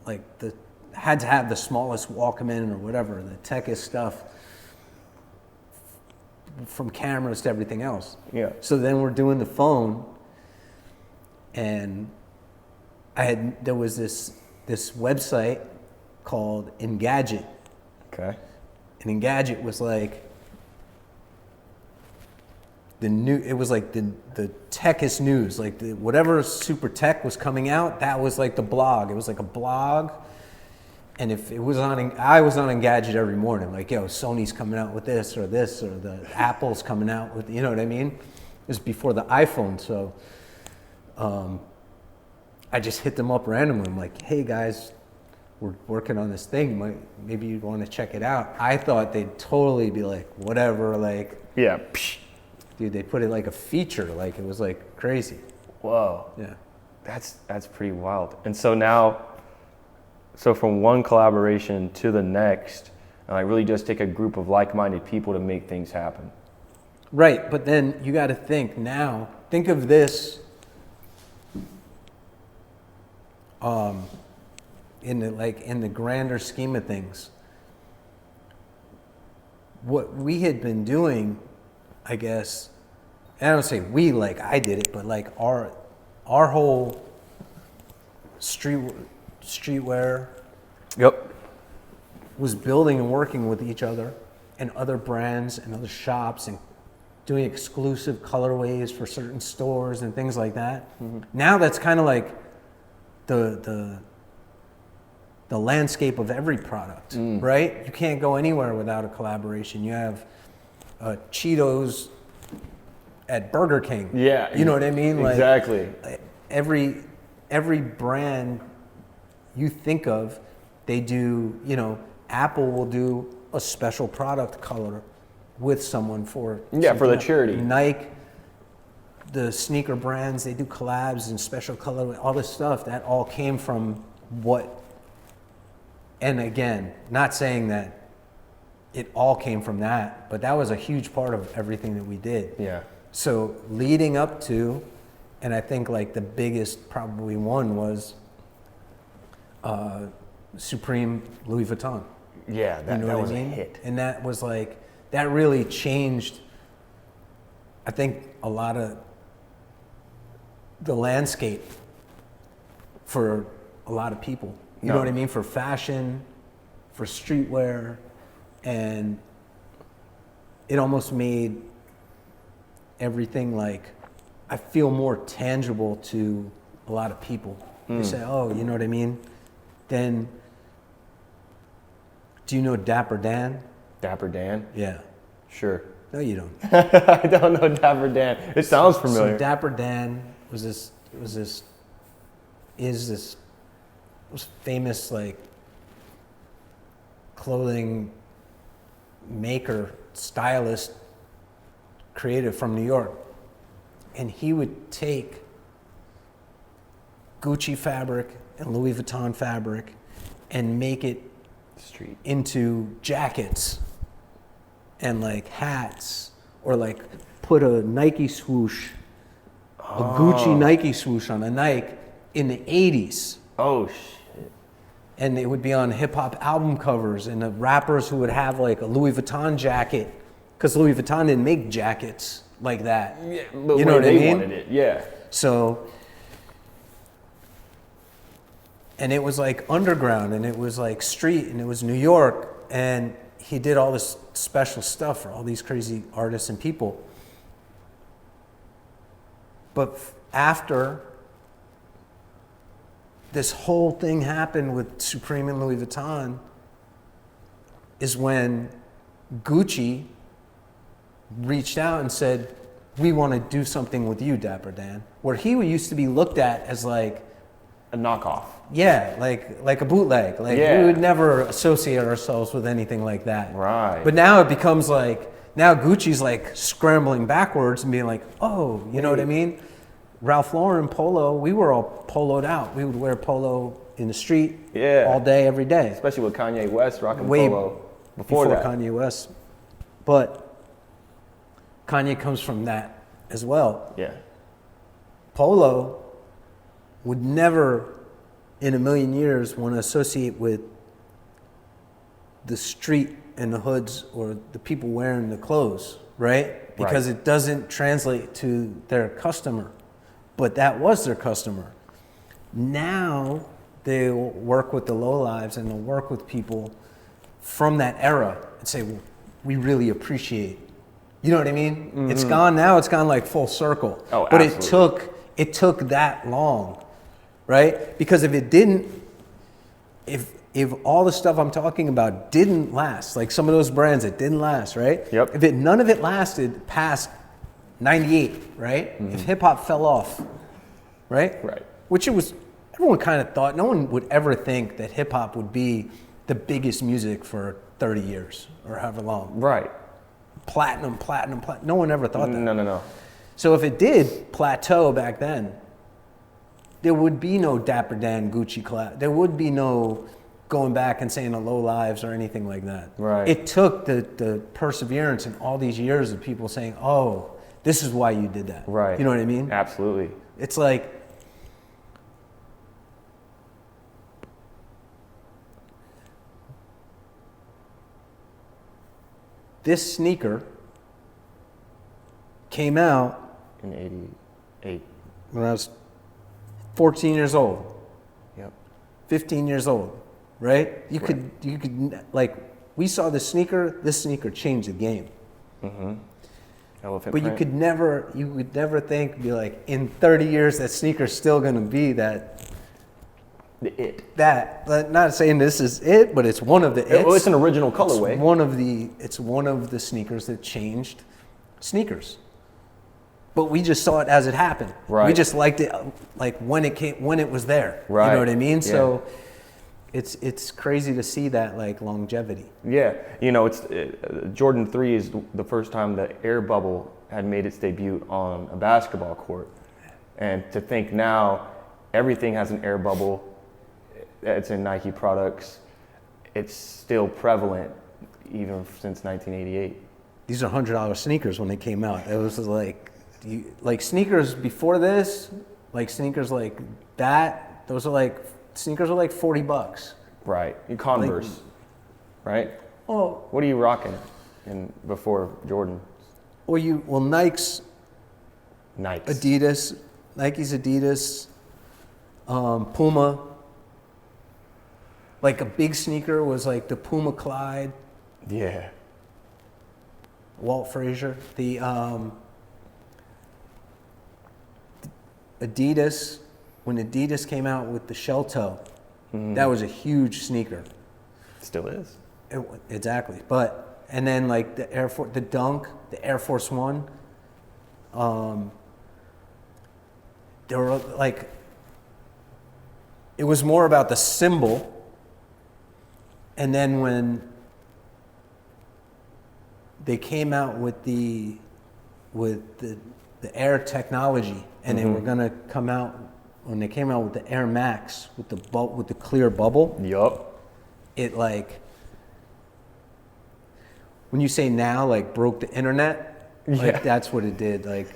Speaker 2: like, had to have the smallest Walkman or whatever, the techest stuff, from cameras to everything else.
Speaker 1: Yeah.
Speaker 2: So then we're doing the phone, and there was this website called Engadget.
Speaker 1: Okay.
Speaker 2: And Engadget was like it was like the techest news, like whatever super tech was coming out, that was like the blog. It was like a blog. And if it was I was on Engadget every morning, like, yo, Sony's coming out with this, or the Apple's coming out with, you know what I mean? It was before the iPhone, so I just hit them up randomly. I'm like, hey guys, we're working on this thing. Maybe you'd want to check it out. I thought they'd totally be like, whatever, like,
Speaker 1: yeah.
Speaker 2: Dude, they put it like a feature, like it was like crazy.
Speaker 1: Whoa.
Speaker 2: Yeah.
Speaker 1: That's pretty wild. And so now, from one collaboration to the next, and I really just take a group of like-minded people to make things happen.
Speaker 2: Right, but then you got to think of this in the grander scheme of things. What we had been doing, I guess, and I don't say we, like I did it, but like our whole streetwear was building and working with each other and other brands and other shops and doing exclusive colorways for certain stores and things like that. Mm-hmm. Now that's kind of like the landscape of every product, right? You can't go anywhere without a collaboration. You have Cheetos at Burger King.
Speaker 1: Yeah.
Speaker 2: You know what I mean?
Speaker 1: Exactly.
Speaker 2: Like every brand you think of, they do, Apple will do a special product color with someone for
Speaker 1: the charity.
Speaker 2: Nike, the sneaker brands, they do collabs and special color, all this stuff. That all came from and again, not saying that it all came from that, but that was a huge part of everything that we did.
Speaker 1: Yeah.
Speaker 2: So leading up to, and I think like the biggest probably one was Supreme Louis Vuitton.
Speaker 1: Yeah, that was a hit.
Speaker 2: And that was like, that really changed, I think, a lot of the landscape for a lot of people. You know what I mean? For fashion, for streetwear, and it almost made everything, like, I feel more tangible to a lot of people. They say, oh, you know what I mean? Then, do you know Dapper Dan?
Speaker 1: Dapper Dan?
Speaker 2: Yeah.
Speaker 1: Sure.
Speaker 2: No, you don't.
Speaker 1: I don't know Dapper Dan. It sounds familiar.
Speaker 2: So Dapper Dan was famous, like, clothing maker, stylist, creative from New York. And he would take Gucci fabric and Louis Vuitton fabric and make it into jackets and like hats, or like put a Nike swoosh, a Gucci Nike swoosh on a Nike in the 80s.
Speaker 1: Oh, shit.
Speaker 2: And it would be on hip hop album covers, and the rappers who would have like a Louis Vuitton jacket, because Louis Vuitton didn't make jackets like that.
Speaker 1: Yeah, but
Speaker 2: you know what I mean?
Speaker 1: Wanted it, yeah.
Speaker 2: So, and it was like underground, and it was like street, and it was New York, and he did all this special stuff for all these crazy artists and people. But after this whole thing happened with Supreme and Louis Vuitton is when Gucci reached out and said, we want to do something with you, Dapper Dan. Where he used to be looked at as like
Speaker 1: a knockoff.
Speaker 2: Yeah, like a bootleg. Like we would never associate ourselves with anything like that.
Speaker 1: Right.
Speaker 2: But now it becomes like, now Gucci's like scrambling backwards and being like, oh, you know what I mean? Ralph Lauren, Polo, we were all poloed out. We would wear polo in the street all day, every day.
Speaker 1: Especially with Kanye West rocking polo before that.
Speaker 2: Kanye West. But Kanye comes from that as well.
Speaker 1: Yeah.
Speaker 2: Polo would never in a million years want to associate with the street and the hoods or the people wearing the clothes, right? Because it doesn't translate to their customer. But that was their customer. Now they work with the lowlives and they'll work with people from that era and say, well, we really appreciate. You know what I mean? Mm-hmm. It's gone now. It's gone like full circle.
Speaker 1: Oh,
Speaker 2: but
Speaker 1: absolutely.
Speaker 2: it took that long, right? Because if it didn't, if all the stuff I'm talking about didn't last, like some of those brands that didn't last, right?
Speaker 1: Yep.
Speaker 2: If none of it lasted past 98, right? Mm-hmm. If hip hop fell off, right?
Speaker 1: Right.
Speaker 2: Which it was, everyone kind of thought, no one would ever think that hip hop would be the biggest music for 30 years or however long.
Speaker 1: Right.
Speaker 2: Platinum. No one ever thought that.
Speaker 1: No.
Speaker 2: So if it did plateau back then, there would be no Dapper Dan Gucci collab. There would be no going back and saying the low lives or anything like that.
Speaker 1: Right.
Speaker 2: It took the perseverance and all these years of people saying, oh, this is why you did that.
Speaker 1: Right.
Speaker 2: You know what I mean?
Speaker 1: Absolutely.
Speaker 2: It's like, this sneaker came out
Speaker 1: in 88.
Speaker 2: when I was 14 years old.
Speaker 1: Yep.
Speaker 2: 15 years old, right? You could like, we saw this sneaker changed the game.
Speaker 1: Mm-hmm. Elephant
Speaker 2: but
Speaker 1: print.
Speaker 2: you would never think, be like, in 30 years that sneaker's still gonna be that. But not saying this is it, but it's one of the its.
Speaker 1: Well, it's an original colorway.
Speaker 2: It's one of the sneakers that changed sneakers. But we just saw it as it happened.
Speaker 1: Right.
Speaker 2: We just liked it like when it was there.
Speaker 1: Right.
Speaker 2: You know what I mean?
Speaker 1: Yeah.
Speaker 2: So it's crazy to see that like longevity.
Speaker 1: Yeah, Jordan 3 is the first time the air bubble had made its debut on a basketball court. And to think now everything has an air bubble, it's in Nike products, it's still prevalent even since 1988.
Speaker 2: These are $100 sneakers when they came out. It was like sneakers before this, like sneakers like that, those are like, sneakers are like $40.
Speaker 1: Right, you Converse, right?
Speaker 2: Oh,
Speaker 1: what are you rocking before Jordan?
Speaker 2: Nike's Adidas, Puma. Like a big sneaker was like the Puma Clyde.
Speaker 1: Yeah.
Speaker 2: Walt Frazier. The Adidas, when Adidas came out with the shell toe, that was a huge sneaker.
Speaker 1: Still is.
Speaker 2: Exactly. And then like the Dunk, the Air Force One, they were like, it was more about the symbol. And then when they came out with the Air technology, and they were gonna come out, when they came out with the Air Max with the clear bubble.
Speaker 1: Yup.
Speaker 2: It like, when you say now, like broke the internet, like that's what it did. Like,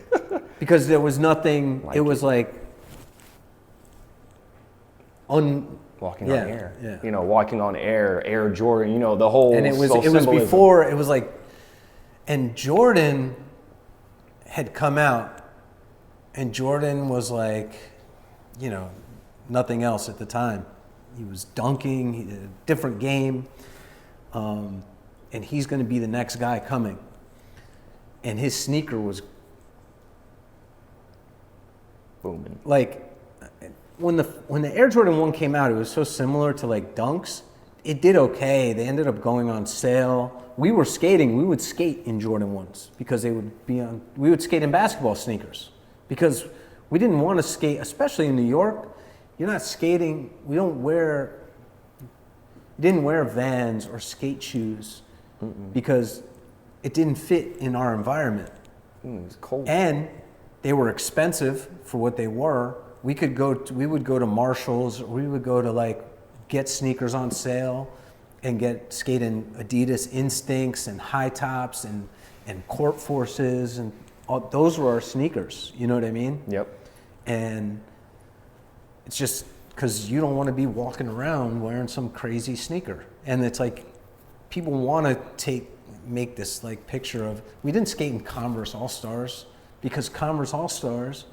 Speaker 2: because there was nothing. Like it was like
Speaker 1: walking on air. Yeah. Walking on air, Air Jordan. The whole.
Speaker 2: And it was
Speaker 1: symbolism.
Speaker 2: before. It was like, and Jordan had come out, and Jordan was like, nothing else at the time. he was dunking, he did a different game, and he's going to be the next guy coming. And his sneaker was
Speaker 1: booming.
Speaker 2: like, when the Air Jordan 1 came out, it was so similar to like Dunks. It did okay. They ended up going on sale. We were skating. We would skate in Jordan 1s because they would be on. We would skate in basketball sneakers because we didn't want to skate, especially in New York. You're not skating. We don't wear. Didn't wear Vans or skate shoes because it didn't fit in our environment.
Speaker 1: It was cold.
Speaker 2: And they were expensive for what they were. We would go to Marshall's, or we would go to like get sneakers on sale and skate in Adidas Instincts and high tops and court forces, and those were our sneakers. You know what I mean?
Speaker 1: Yep.
Speaker 2: And it's just because you don't want to be walking around wearing some crazy sneaker. And it's like people want to make this like picture of, we didn't skate in Converse All-Stars because Converse All-Stars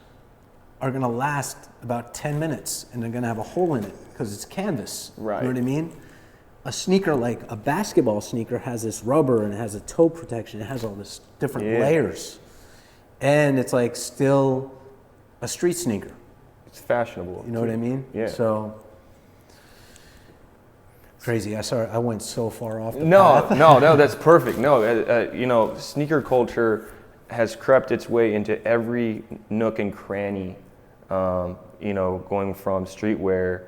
Speaker 2: are going to last about 10 minutes and they're going to have a hole in it because it's canvas.
Speaker 1: Right.
Speaker 2: You know what I mean? A sneaker, like a basketball sneaker, has this rubber and it has a toe protection. It has all this different layers. And it's like still a street sneaker.
Speaker 1: It's fashionable.
Speaker 2: You know what I mean?
Speaker 1: Yeah.
Speaker 2: So crazy. I went so far off the
Speaker 1: No,
Speaker 2: path.
Speaker 1: no, that's perfect. No, you know, sneaker culture has crept its way into every nook and cranny. You know, going from streetwear,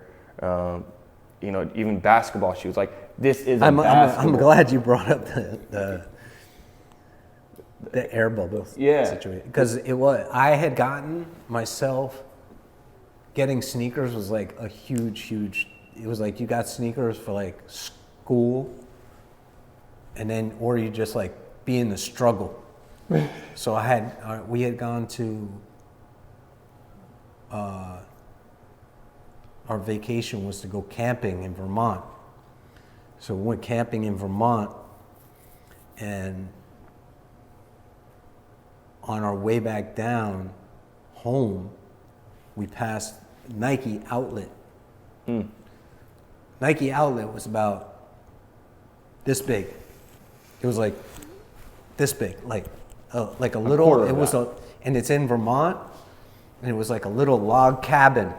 Speaker 1: you know, even basketball shoes. Like this is a basketball.
Speaker 2: I'm glad you brought up the air bubble situation because I had gotten myself getting sneakers was like a huge. It was like you got sneakers for like school, and then or you just like be in the struggle. So we had gone to. Our vacation was to go camping in Vermont. So we went camping in Vermont, and on our way back down home, we passed Nike Outlet. Nike Outlet was about this big. It was like this big, like a little. It was and it's in Vermont, and it was like a little log cabin.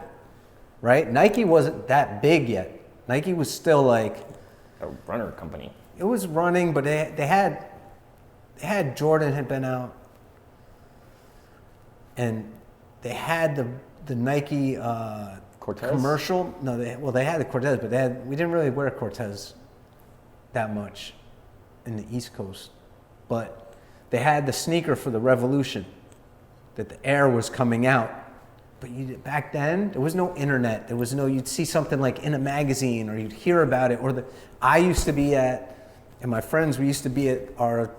Speaker 2: Right? Nike wasn't that big yet. Nike was still like
Speaker 1: a runner company.
Speaker 2: It was running, but they had Jordan had been out, and they had the Nike
Speaker 1: Cortez?
Speaker 2: commercial. No, they had the Cortez, but we didn't really wear Cortez that much in the East Coast. But they had the sneaker for the Revolution that the Air was coming out. But back then, there was no internet. There was no, you'd see something like in a magazine or you'd hear about it. I used to be and my friends, we used to be at our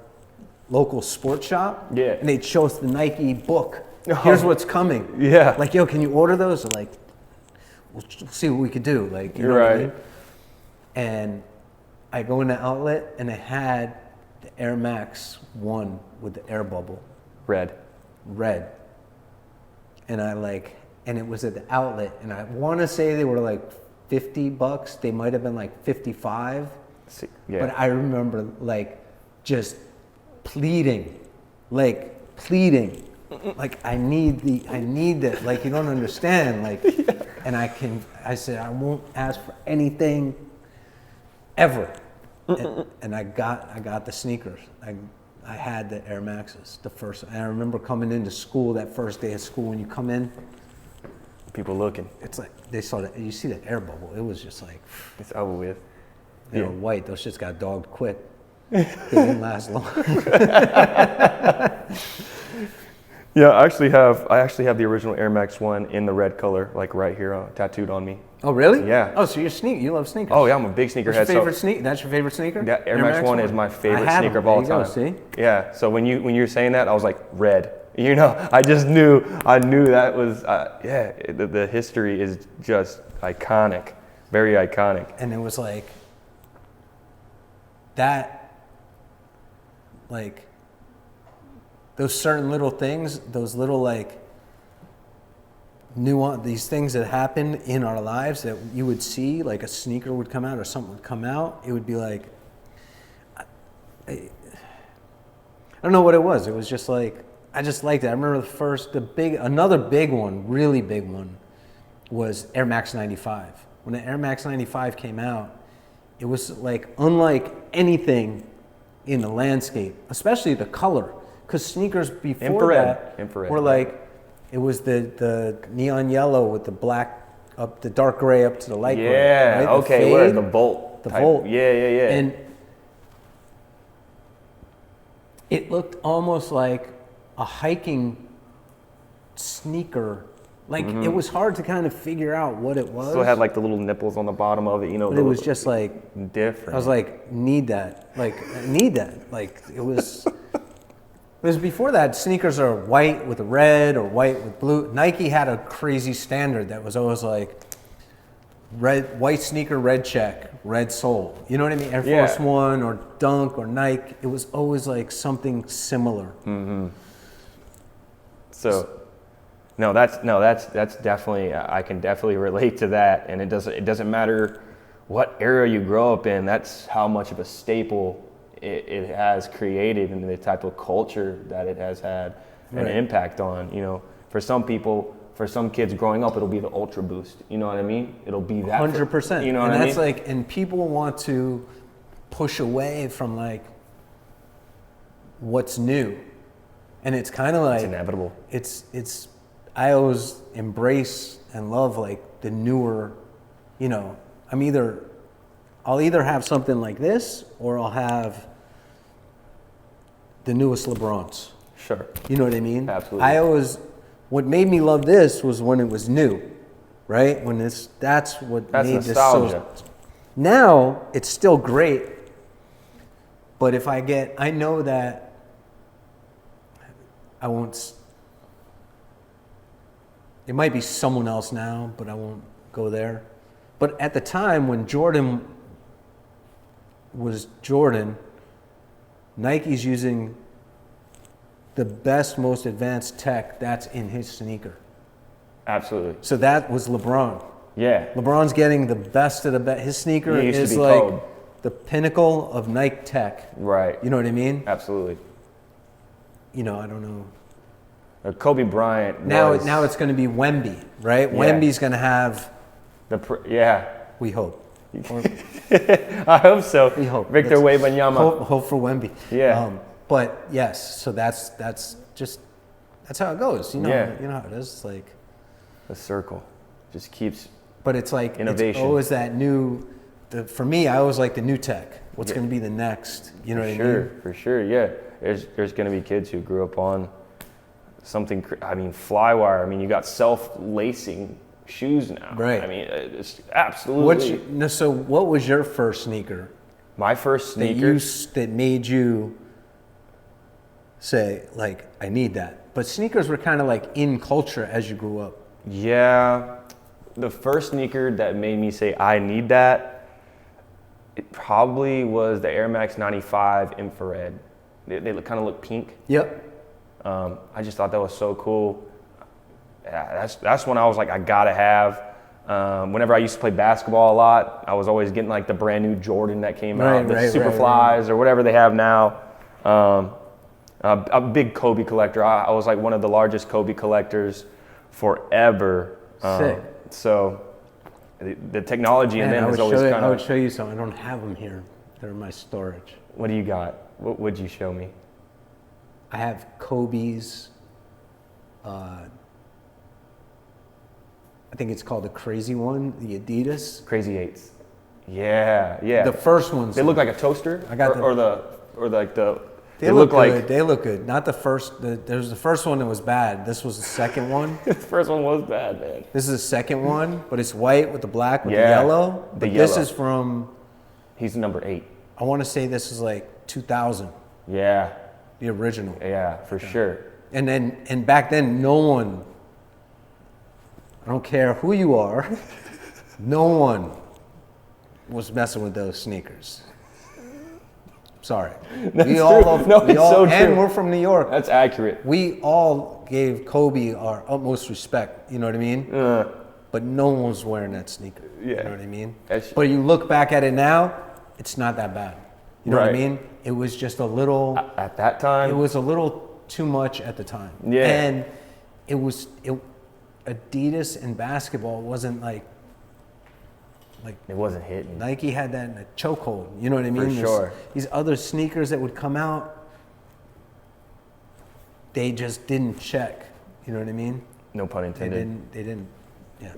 Speaker 2: local sports shop.
Speaker 1: Yeah.
Speaker 2: And they'd show us the Nike book. Here's what's coming.
Speaker 1: Yeah.
Speaker 2: Like, yo, can you order those? Or like, we'll see what we could do. Like, you know what I mean? And I go in the outlet and it had the Air Max 1 with the air bubble.
Speaker 1: Red.
Speaker 2: And and it was at the outlet, and I want to say they were like $50. They might have been like 55.
Speaker 1: Yeah.
Speaker 2: But I remember like just pleading, like I need that. Like, you don't understand. Like, and I said, I won't ask for anything ever. And I got the sneakers. I had the Air Maxes, the first. And I remember coming into school that first day of school. When you come in,
Speaker 1: people looking.
Speaker 2: it's like they saw that. You see that air bubble. It was just like
Speaker 1: It's over with.
Speaker 2: they were white. Those shits got dogged quick. They didn't last long.
Speaker 1: Yeah, I actually have the original Air Max 1 in the red color, like right here, tattooed on me.
Speaker 2: Oh, really?
Speaker 1: Yeah.
Speaker 2: Oh, so you love sneakers.
Speaker 1: Oh yeah, I'm a big sneakerhead.
Speaker 2: What's your favorite sneaker? That's your favorite sneaker?
Speaker 1: Yeah, Air Max 1 is my favorite sneaker of all time.
Speaker 2: See?
Speaker 1: Yeah. So when you're saying that, I was like red. You know, I knew that was the history is just iconic, very iconic.
Speaker 2: And it was like that, like those certain little things, those little like these things that happen in our lives that you would see, like a sneaker would come out or something would come out. It would be like, I don't know what it was. It was just like, I just liked it. I remember another big one, really big one, was Air Max 95. When the Air Max 95 came out, it was like unlike anything in the landscape, especially the color. Because sneakers before that were like, it was the neon yellow with the black, up the dark gray up to the light gray.
Speaker 1: Yeah,
Speaker 2: right?
Speaker 1: okay, where the Volt.
Speaker 2: The
Speaker 1: type.
Speaker 2: Volt.
Speaker 1: Yeah.
Speaker 2: And it looked almost like a hiking sneaker. Like it was hard to kind of figure out what it was.
Speaker 1: Still had like the little nipples on the bottom of it, you know.
Speaker 2: But it was just like
Speaker 1: different.
Speaker 2: I was like, need that. Like, I need that. Like, it was. Because before that, sneakers are white with red or white with blue. Nike had a crazy standard that was always like white sneaker, red check, red sole. You know what I mean? Air Force One or Dunk or Nike. It was always like something similar.
Speaker 1: Mm-hmm. So, that's definitely, I can definitely relate to that. And it doesn't matter what era you grow up in. That's how much of a staple it has created and the type of culture that it has had an impact on. You know, for some people, for some kids growing up, it'll be the Ultra Boost. You know what I mean? It'll be that
Speaker 2: 100%.
Speaker 1: You know
Speaker 2: and
Speaker 1: what I mean?
Speaker 2: that's like, and people want to push away from like what's new, and it's kind of like
Speaker 1: it's inevitable.
Speaker 2: It's I always embrace and love like the newer. You know, I'll either have something like this or I'll have the newest LeBrons.
Speaker 1: Sure.
Speaker 2: You know what I mean?
Speaker 1: Absolutely.
Speaker 2: What made me love this was when it was new, right? That's what made
Speaker 1: nostalgia.
Speaker 2: this so. Now it's still great, but I know that I won't. It might be someone else now, but I won't go there. But at the time when Jordan was Jordan, Nike's using the best, most advanced tech that's in his sneaker.
Speaker 1: Absolutely.
Speaker 2: So that was LeBron.
Speaker 1: Yeah.
Speaker 2: LeBron's getting the best of the best. His sneaker is like cold. The pinnacle of Nike tech.
Speaker 1: Right.
Speaker 2: You know what I mean?
Speaker 1: Absolutely.
Speaker 2: You know, I don't know.
Speaker 1: Kobe Bryant.
Speaker 2: Now it's going to be Wemby, right? Yeah. Wemby's going to have. We hope.
Speaker 1: I hope so.
Speaker 2: We hope.
Speaker 1: Victor Wembanyama.
Speaker 2: Hope for Wemby.
Speaker 1: Yeah.
Speaker 2: But yes, so that's how it goes. You know, you know how it is. It's like
Speaker 1: the circle just keeps.
Speaker 2: But it's like
Speaker 1: innovation.
Speaker 2: It's always that new. For me, I always like the new tech. What's going to be the next? You know what I mean?
Speaker 1: For sure. Yeah. There's going to be kids who grew up on something. I mean, Flywire. I mean, you got self-lacing shoes now.
Speaker 2: Right.
Speaker 1: I mean, it's absolutely.
Speaker 2: So what was your first sneaker?
Speaker 1: My first sneaker
Speaker 2: that made you say, like, I need that. But sneakers were kind of like in culture as you grew up.
Speaker 1: Yeah. The first sneaker that made me say, I need that, it probably was the Air Max 95 infrared. They kind of look pink.
Speaker 2: Yep.
Speaker 1: I just thought that was so cool. Yeah, that's when I was like, I gotta have. Whenever I used to play basketball a lot, I was always getting like the brand new Jordan that came out, the Superflies or whatever they have now. A big Kobe collector. I was like one of the largest Kobe collectors forever.
Speaker 2: Sick.
Speaker 1: So the technology in them is always kind of.
Speaker 2: I would show you some. I don't have them here. They're in my storage.
Speaker 1: What do you got? What would you show me?
Speaker 2: I have Kobe's. I think it's called the Crazy One, the Adidas.
Speaker 1: Crazy 8s. Yeah.
Speaker 2: The first ones.
Speaker 1: They look like a toaster.
Speaker 2: I got
Speaker 1: They look
Speaker 2: good.
Speaker 1: like.
Speaker 2: They look good. Not the first. There's the first one that was bad. This was the second one.
Speaker 1: The first one was bad, man.
Speaker 2: This is the second one, but it's white with the black with the yellow. This is from.
Speaker 1: He's number 8.
Speaker 2: I want to say this is like 2000.
Speaker 1: Yeah.
Speaker 2: The original.
Speaker 1: Yeah, for sure.
Speaker 2: And back then, no one. I don't care who you are. No one was messing with those sneakers. Sorry.
Speaker 1: That's
Speaker 2: we all
Speaker 1: true.
Speaker 2: love,
Speaker 1: No,
Speaker 2: we
Speaker 1: it's
Speaker 2: all,
Speaker 1: so
Speaker 2: and
Speaker 1: true.
Speaker 2: we're from New York.
Speaker 1: That's accurate.
Speaker 2: We all gave Kobe our utmost respect. You know what I mean? But no one was wearing that sneaker.
Speaker 1: Yeah.
Speaker 2: You know what I mean?
Speaker 1: That's-
Speaker 2: But you look back at it now, it's not that bad. You know what I
Speaker 1: Right.
Speaker 2: mean? It was just a little.
Speaker 1: At that time,
Speaker 2: It was a little too much at the time.
Speaker 1: Yeah.
Speaker 2: And Adidas and basketball wasn't like
Speaker 1: it wasn't hitting.
Speaker 2: Nike had that in a chokehold. You know what I mean?
Speaker 1: For sure.
Speaker 2: These other sneakers that would come out, they just didn't check. You know what I mean?
Speaker 1: No pun intended.
Speaker 2: They didn't. Yeah.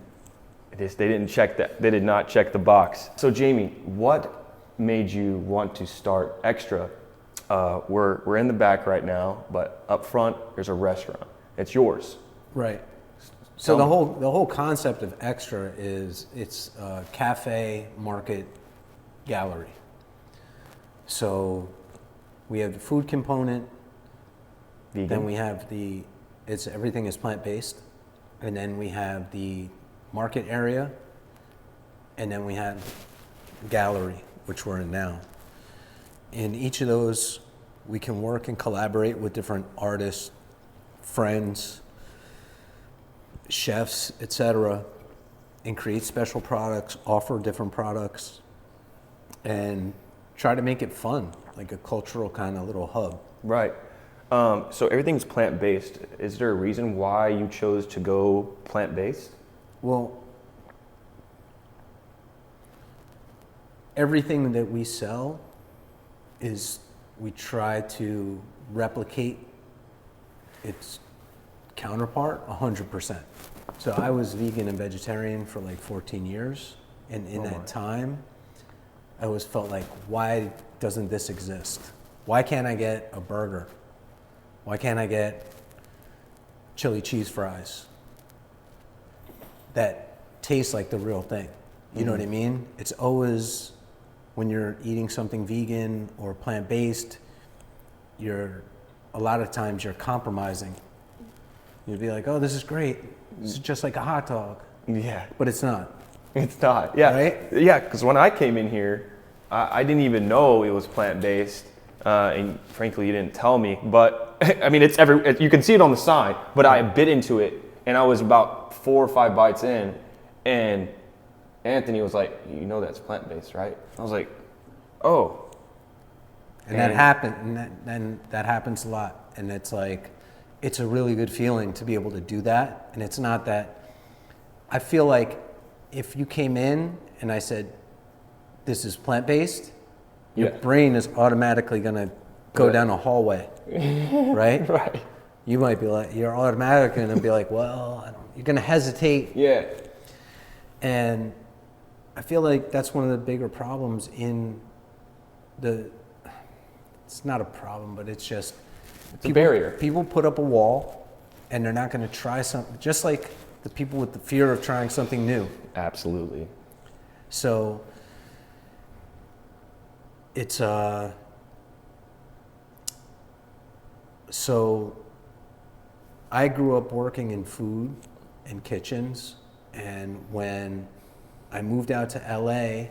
Speaker 1: They didn't check that. They did not check the box. So Jamie, what made you want to start Extra? We're in the back right now, but up front there's a restaurant. It's yours.
Speaker 2: Right. So
Speaker 1: Tell
Speaker 2: the whole concept of Extra is it's a cafe, market, gallery. So we have the food component,
Speaker 1: Vegan.
Speaker 2: then we have everything is plant-based, and then we have the market area, and then we have gallery, which we're in now. In each of those, we can work and collaborate with different artists, friends, chefs, etc., and create special products, offer different products, and try to make it fun, like a cultural kind of little hub.
Speaker 1: Right. So everything's plant-based. Is there a reason why you chose to go plant-based?
Speaker 2: Well, everything that we sell we try to replicate its counterpart 100%. So I was vegan and vegetarian for like 14 years, and in that time, I always felt like, why doesn't this exist? Why can't I get a burger? Why can't I get chili cheese fries that taste like the real thing? You know what I mean? It's always, when you're eating something vegan or plant-based, a lot of times you're compromising. You'd be like, oh, this is great. This is just like a hot dog.
Speaker 1: Yeah.
Speaker 2: But it's not.
Speaker 1: It's not. Yeah.
Speaker 2: Right?
Speaker 1: Yeah, because when I came in here, I didn't even know it was plant-based. And frankly, you didn't tell me. But I mean, you can see it on the sign. But I bit into it, and I was about 4 or 5 bites in, and Anthony was like, "You know that's plant-based, right?" I was like, "Oh."
Speaker 2: And that happened, and that happens a lot. And it's like, it's a really good feeling to be able to do that. And it's not that, I feel like if you came in and I said, this is plant-based, your brain is automatically gonna go down a hallway, right?
Speaker 1: Right.
Speaker 2: You might be like, you're automatically gonna be like, well, you're gonna hesitate.
Speaker 1: Yeah.
Speaker 2: And I feel like that's one of the bigger problems it's not a problem, but it's just,
Speaker 1: It's a barrier.
Speaker 2: People put up a wall and they're not gonna try something, just like the people with the fear of trying something new.
Speaker 1: Absolutely.
Speaker 2: So it's so I grew up working in food and kitchens, and when I moved out to LA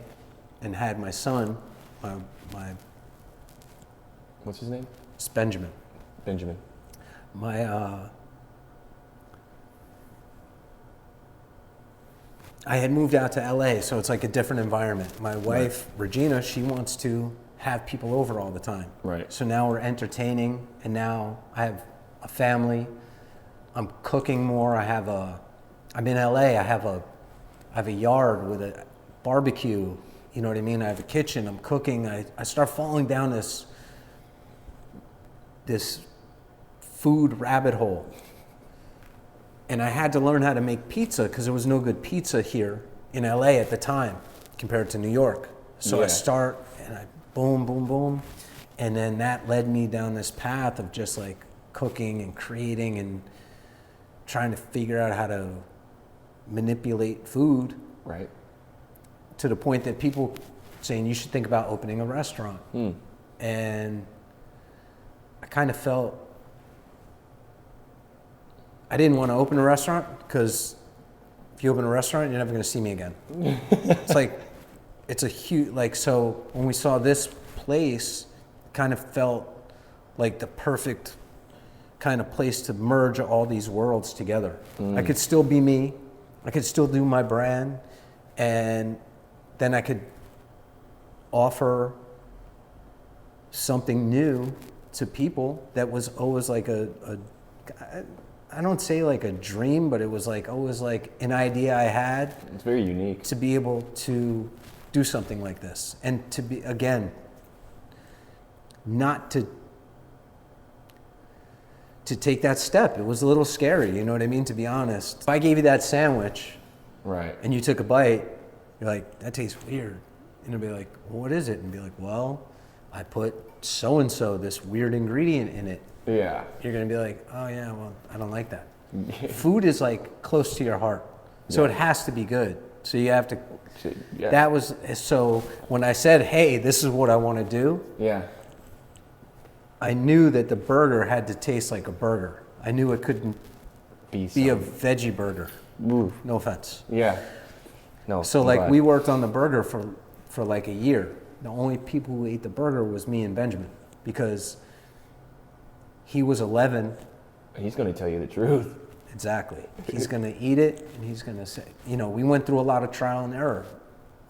Speaker 2: and had my son, my
Speaker 1: What's his name?
Speaker 2: it's Benjamin.
Speaker 1: Benjamin.
Speaker 2: I had moved out to LA, so it's like a different environment. My wife, Regina, she wants to have people over all the time.
Speaker 1: Right.
Speaker 2: So now we're entertaining, and now I have a family. I'm cooking more. I'm in LA. I have a yard with a barbecue. You know what I mean? I have a kitchen. I'm cooking. I start falling down this food rabbit hole. And I had to learn how to make pizza because there was no good pizza here in LA at the time compared to New York. So I start and I boom, boom, boom. And then that led me down this path of just like cooking and creating and trying to figure out how to manipulate food.
Speaker 1: Right.
Speaker 2: To the point that people saying you should think about opening a restaurant. And I kind of felt I didn't want to open a restaurant because if you open a restaurant, you're never going to see me again. It's like, it's a huge, like, so when we saw this place, kind of felt like the perfect kind of place to merge all these worlds together. I could still be me, I could still do my brand, and then I could offer something new to people that was always like I don't say like a dream, but it was like always like an idea I had.
Speaker 1: It's very unique.
Speaker 2: To be able to do something like this, and to be, again, not to take that step. It was a little scary, you know what I mean, to be honest. If I gave you that sandwich,
Speaker 1: right,
Speaker 2: and you took a bite, you're like, that tastes weird. And you'll be like, well, what is it? And be like, well, I put so-and-so, this weird ingredient in it.
Speaker 1: Yeah.
Speaker 2: You're gonna be like, oh yeah, well, I don't like that. Food is like close to your heart. So it has to be good. So you have to, that was, so when I said, hey, this is what I wanna do.
Speaker 1: Yeah.
Speaker 2: I knew that the burger had to taste like a burger. I knew it couldn't be a veggie burger.
Speaker 1: Ooh.
Speaker 2: No offense.
Speaker 1: Yeah. No.
Speaker 2: So like we worked on the burger for like a year. The only people who ate the burger was me and Benjamin, because he was 11.
Speaker 1: He's going to tell you the truth.
Speaker 2: Exactly. He's going to eat it, and he's going to say, you know, we went through a lot of trial and error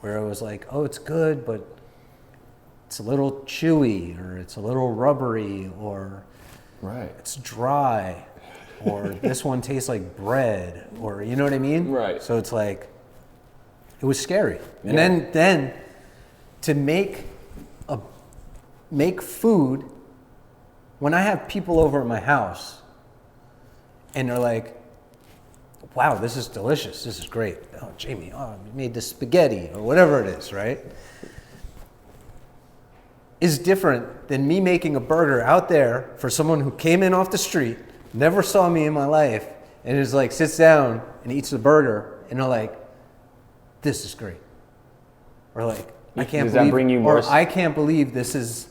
Speaker 2: where it was like, oh, it's good, but it's a little chewy, or it's a little rubbery, or
Speaker 1: right,
Speaker 2: it's dry, or this one tastes like bread, or you know what I mean?
Speaker 1: Right.
Speaker 2: So it's like, it was scary. And then to make food, when I have people over at my house and they're like, wow, this is delicious, this is great. Oh, Jamie, you made this spaghetti, or whatever it is, right? Is different than me making a burger out there for someone who came in off the street, never saw me in my life, and is like, sits down and eats the burger, and they're like, this is great. Or like, I can't believe this is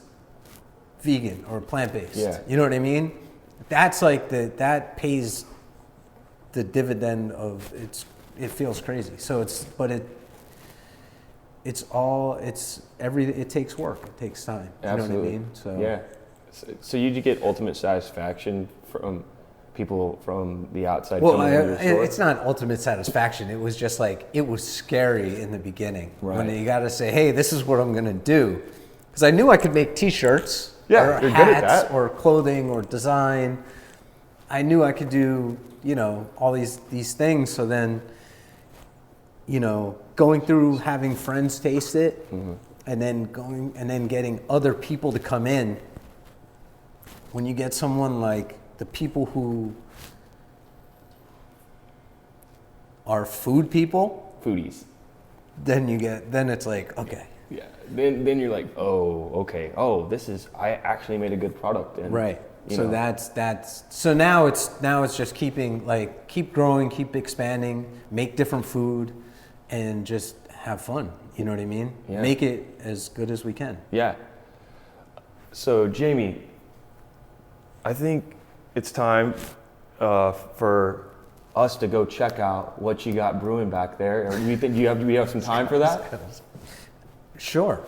Speaker 2: vegan or plant-based.
Speaker 1: Yeah.
Speaker 2: You know what I mean? That's like that pays the dividend of it feels crazy. So it takes work. It takes time.
Speaker 1: Absolutely.
Speaker 2: You know what I mean? So
Speaker 1: yeah. So you get ultimate satisfaction from people from the outside.
Speaker 2: Well, it's not ultimate satisfaction. It was just like, it was scary in the beginning.
Speaker 1: Right.
Speaker 2: When you got to say, hey, this is what I'm going to do. Because I knew I could make t-shirts,
Speaker 1: or
Speaker 2: or hats, or clothing, or design. I knew I could do, you know, all these things. So then, you know, going through having friends taste it, and then getting other people to come in. When you get someone like the people who are food people,
Speaker 1: foodies,
Speaker 2: then it's like, okay.
Speaker 1: Yeah. Then you're like, oh, okay. Oh, I actually made a good product. And,
Speaker 2: right. So that's so now it's just keep growing, keep expanding, make different food, and just have fun. You know what I mean?
Speaker 1: Yeah.
Speaker 2: Make it as good as we can.
Speaker 1: Yeah. So Jamie, I think it's time for us to go check out what you got brewing back there. Or do we have some time for that?
Speaker 2: Sure.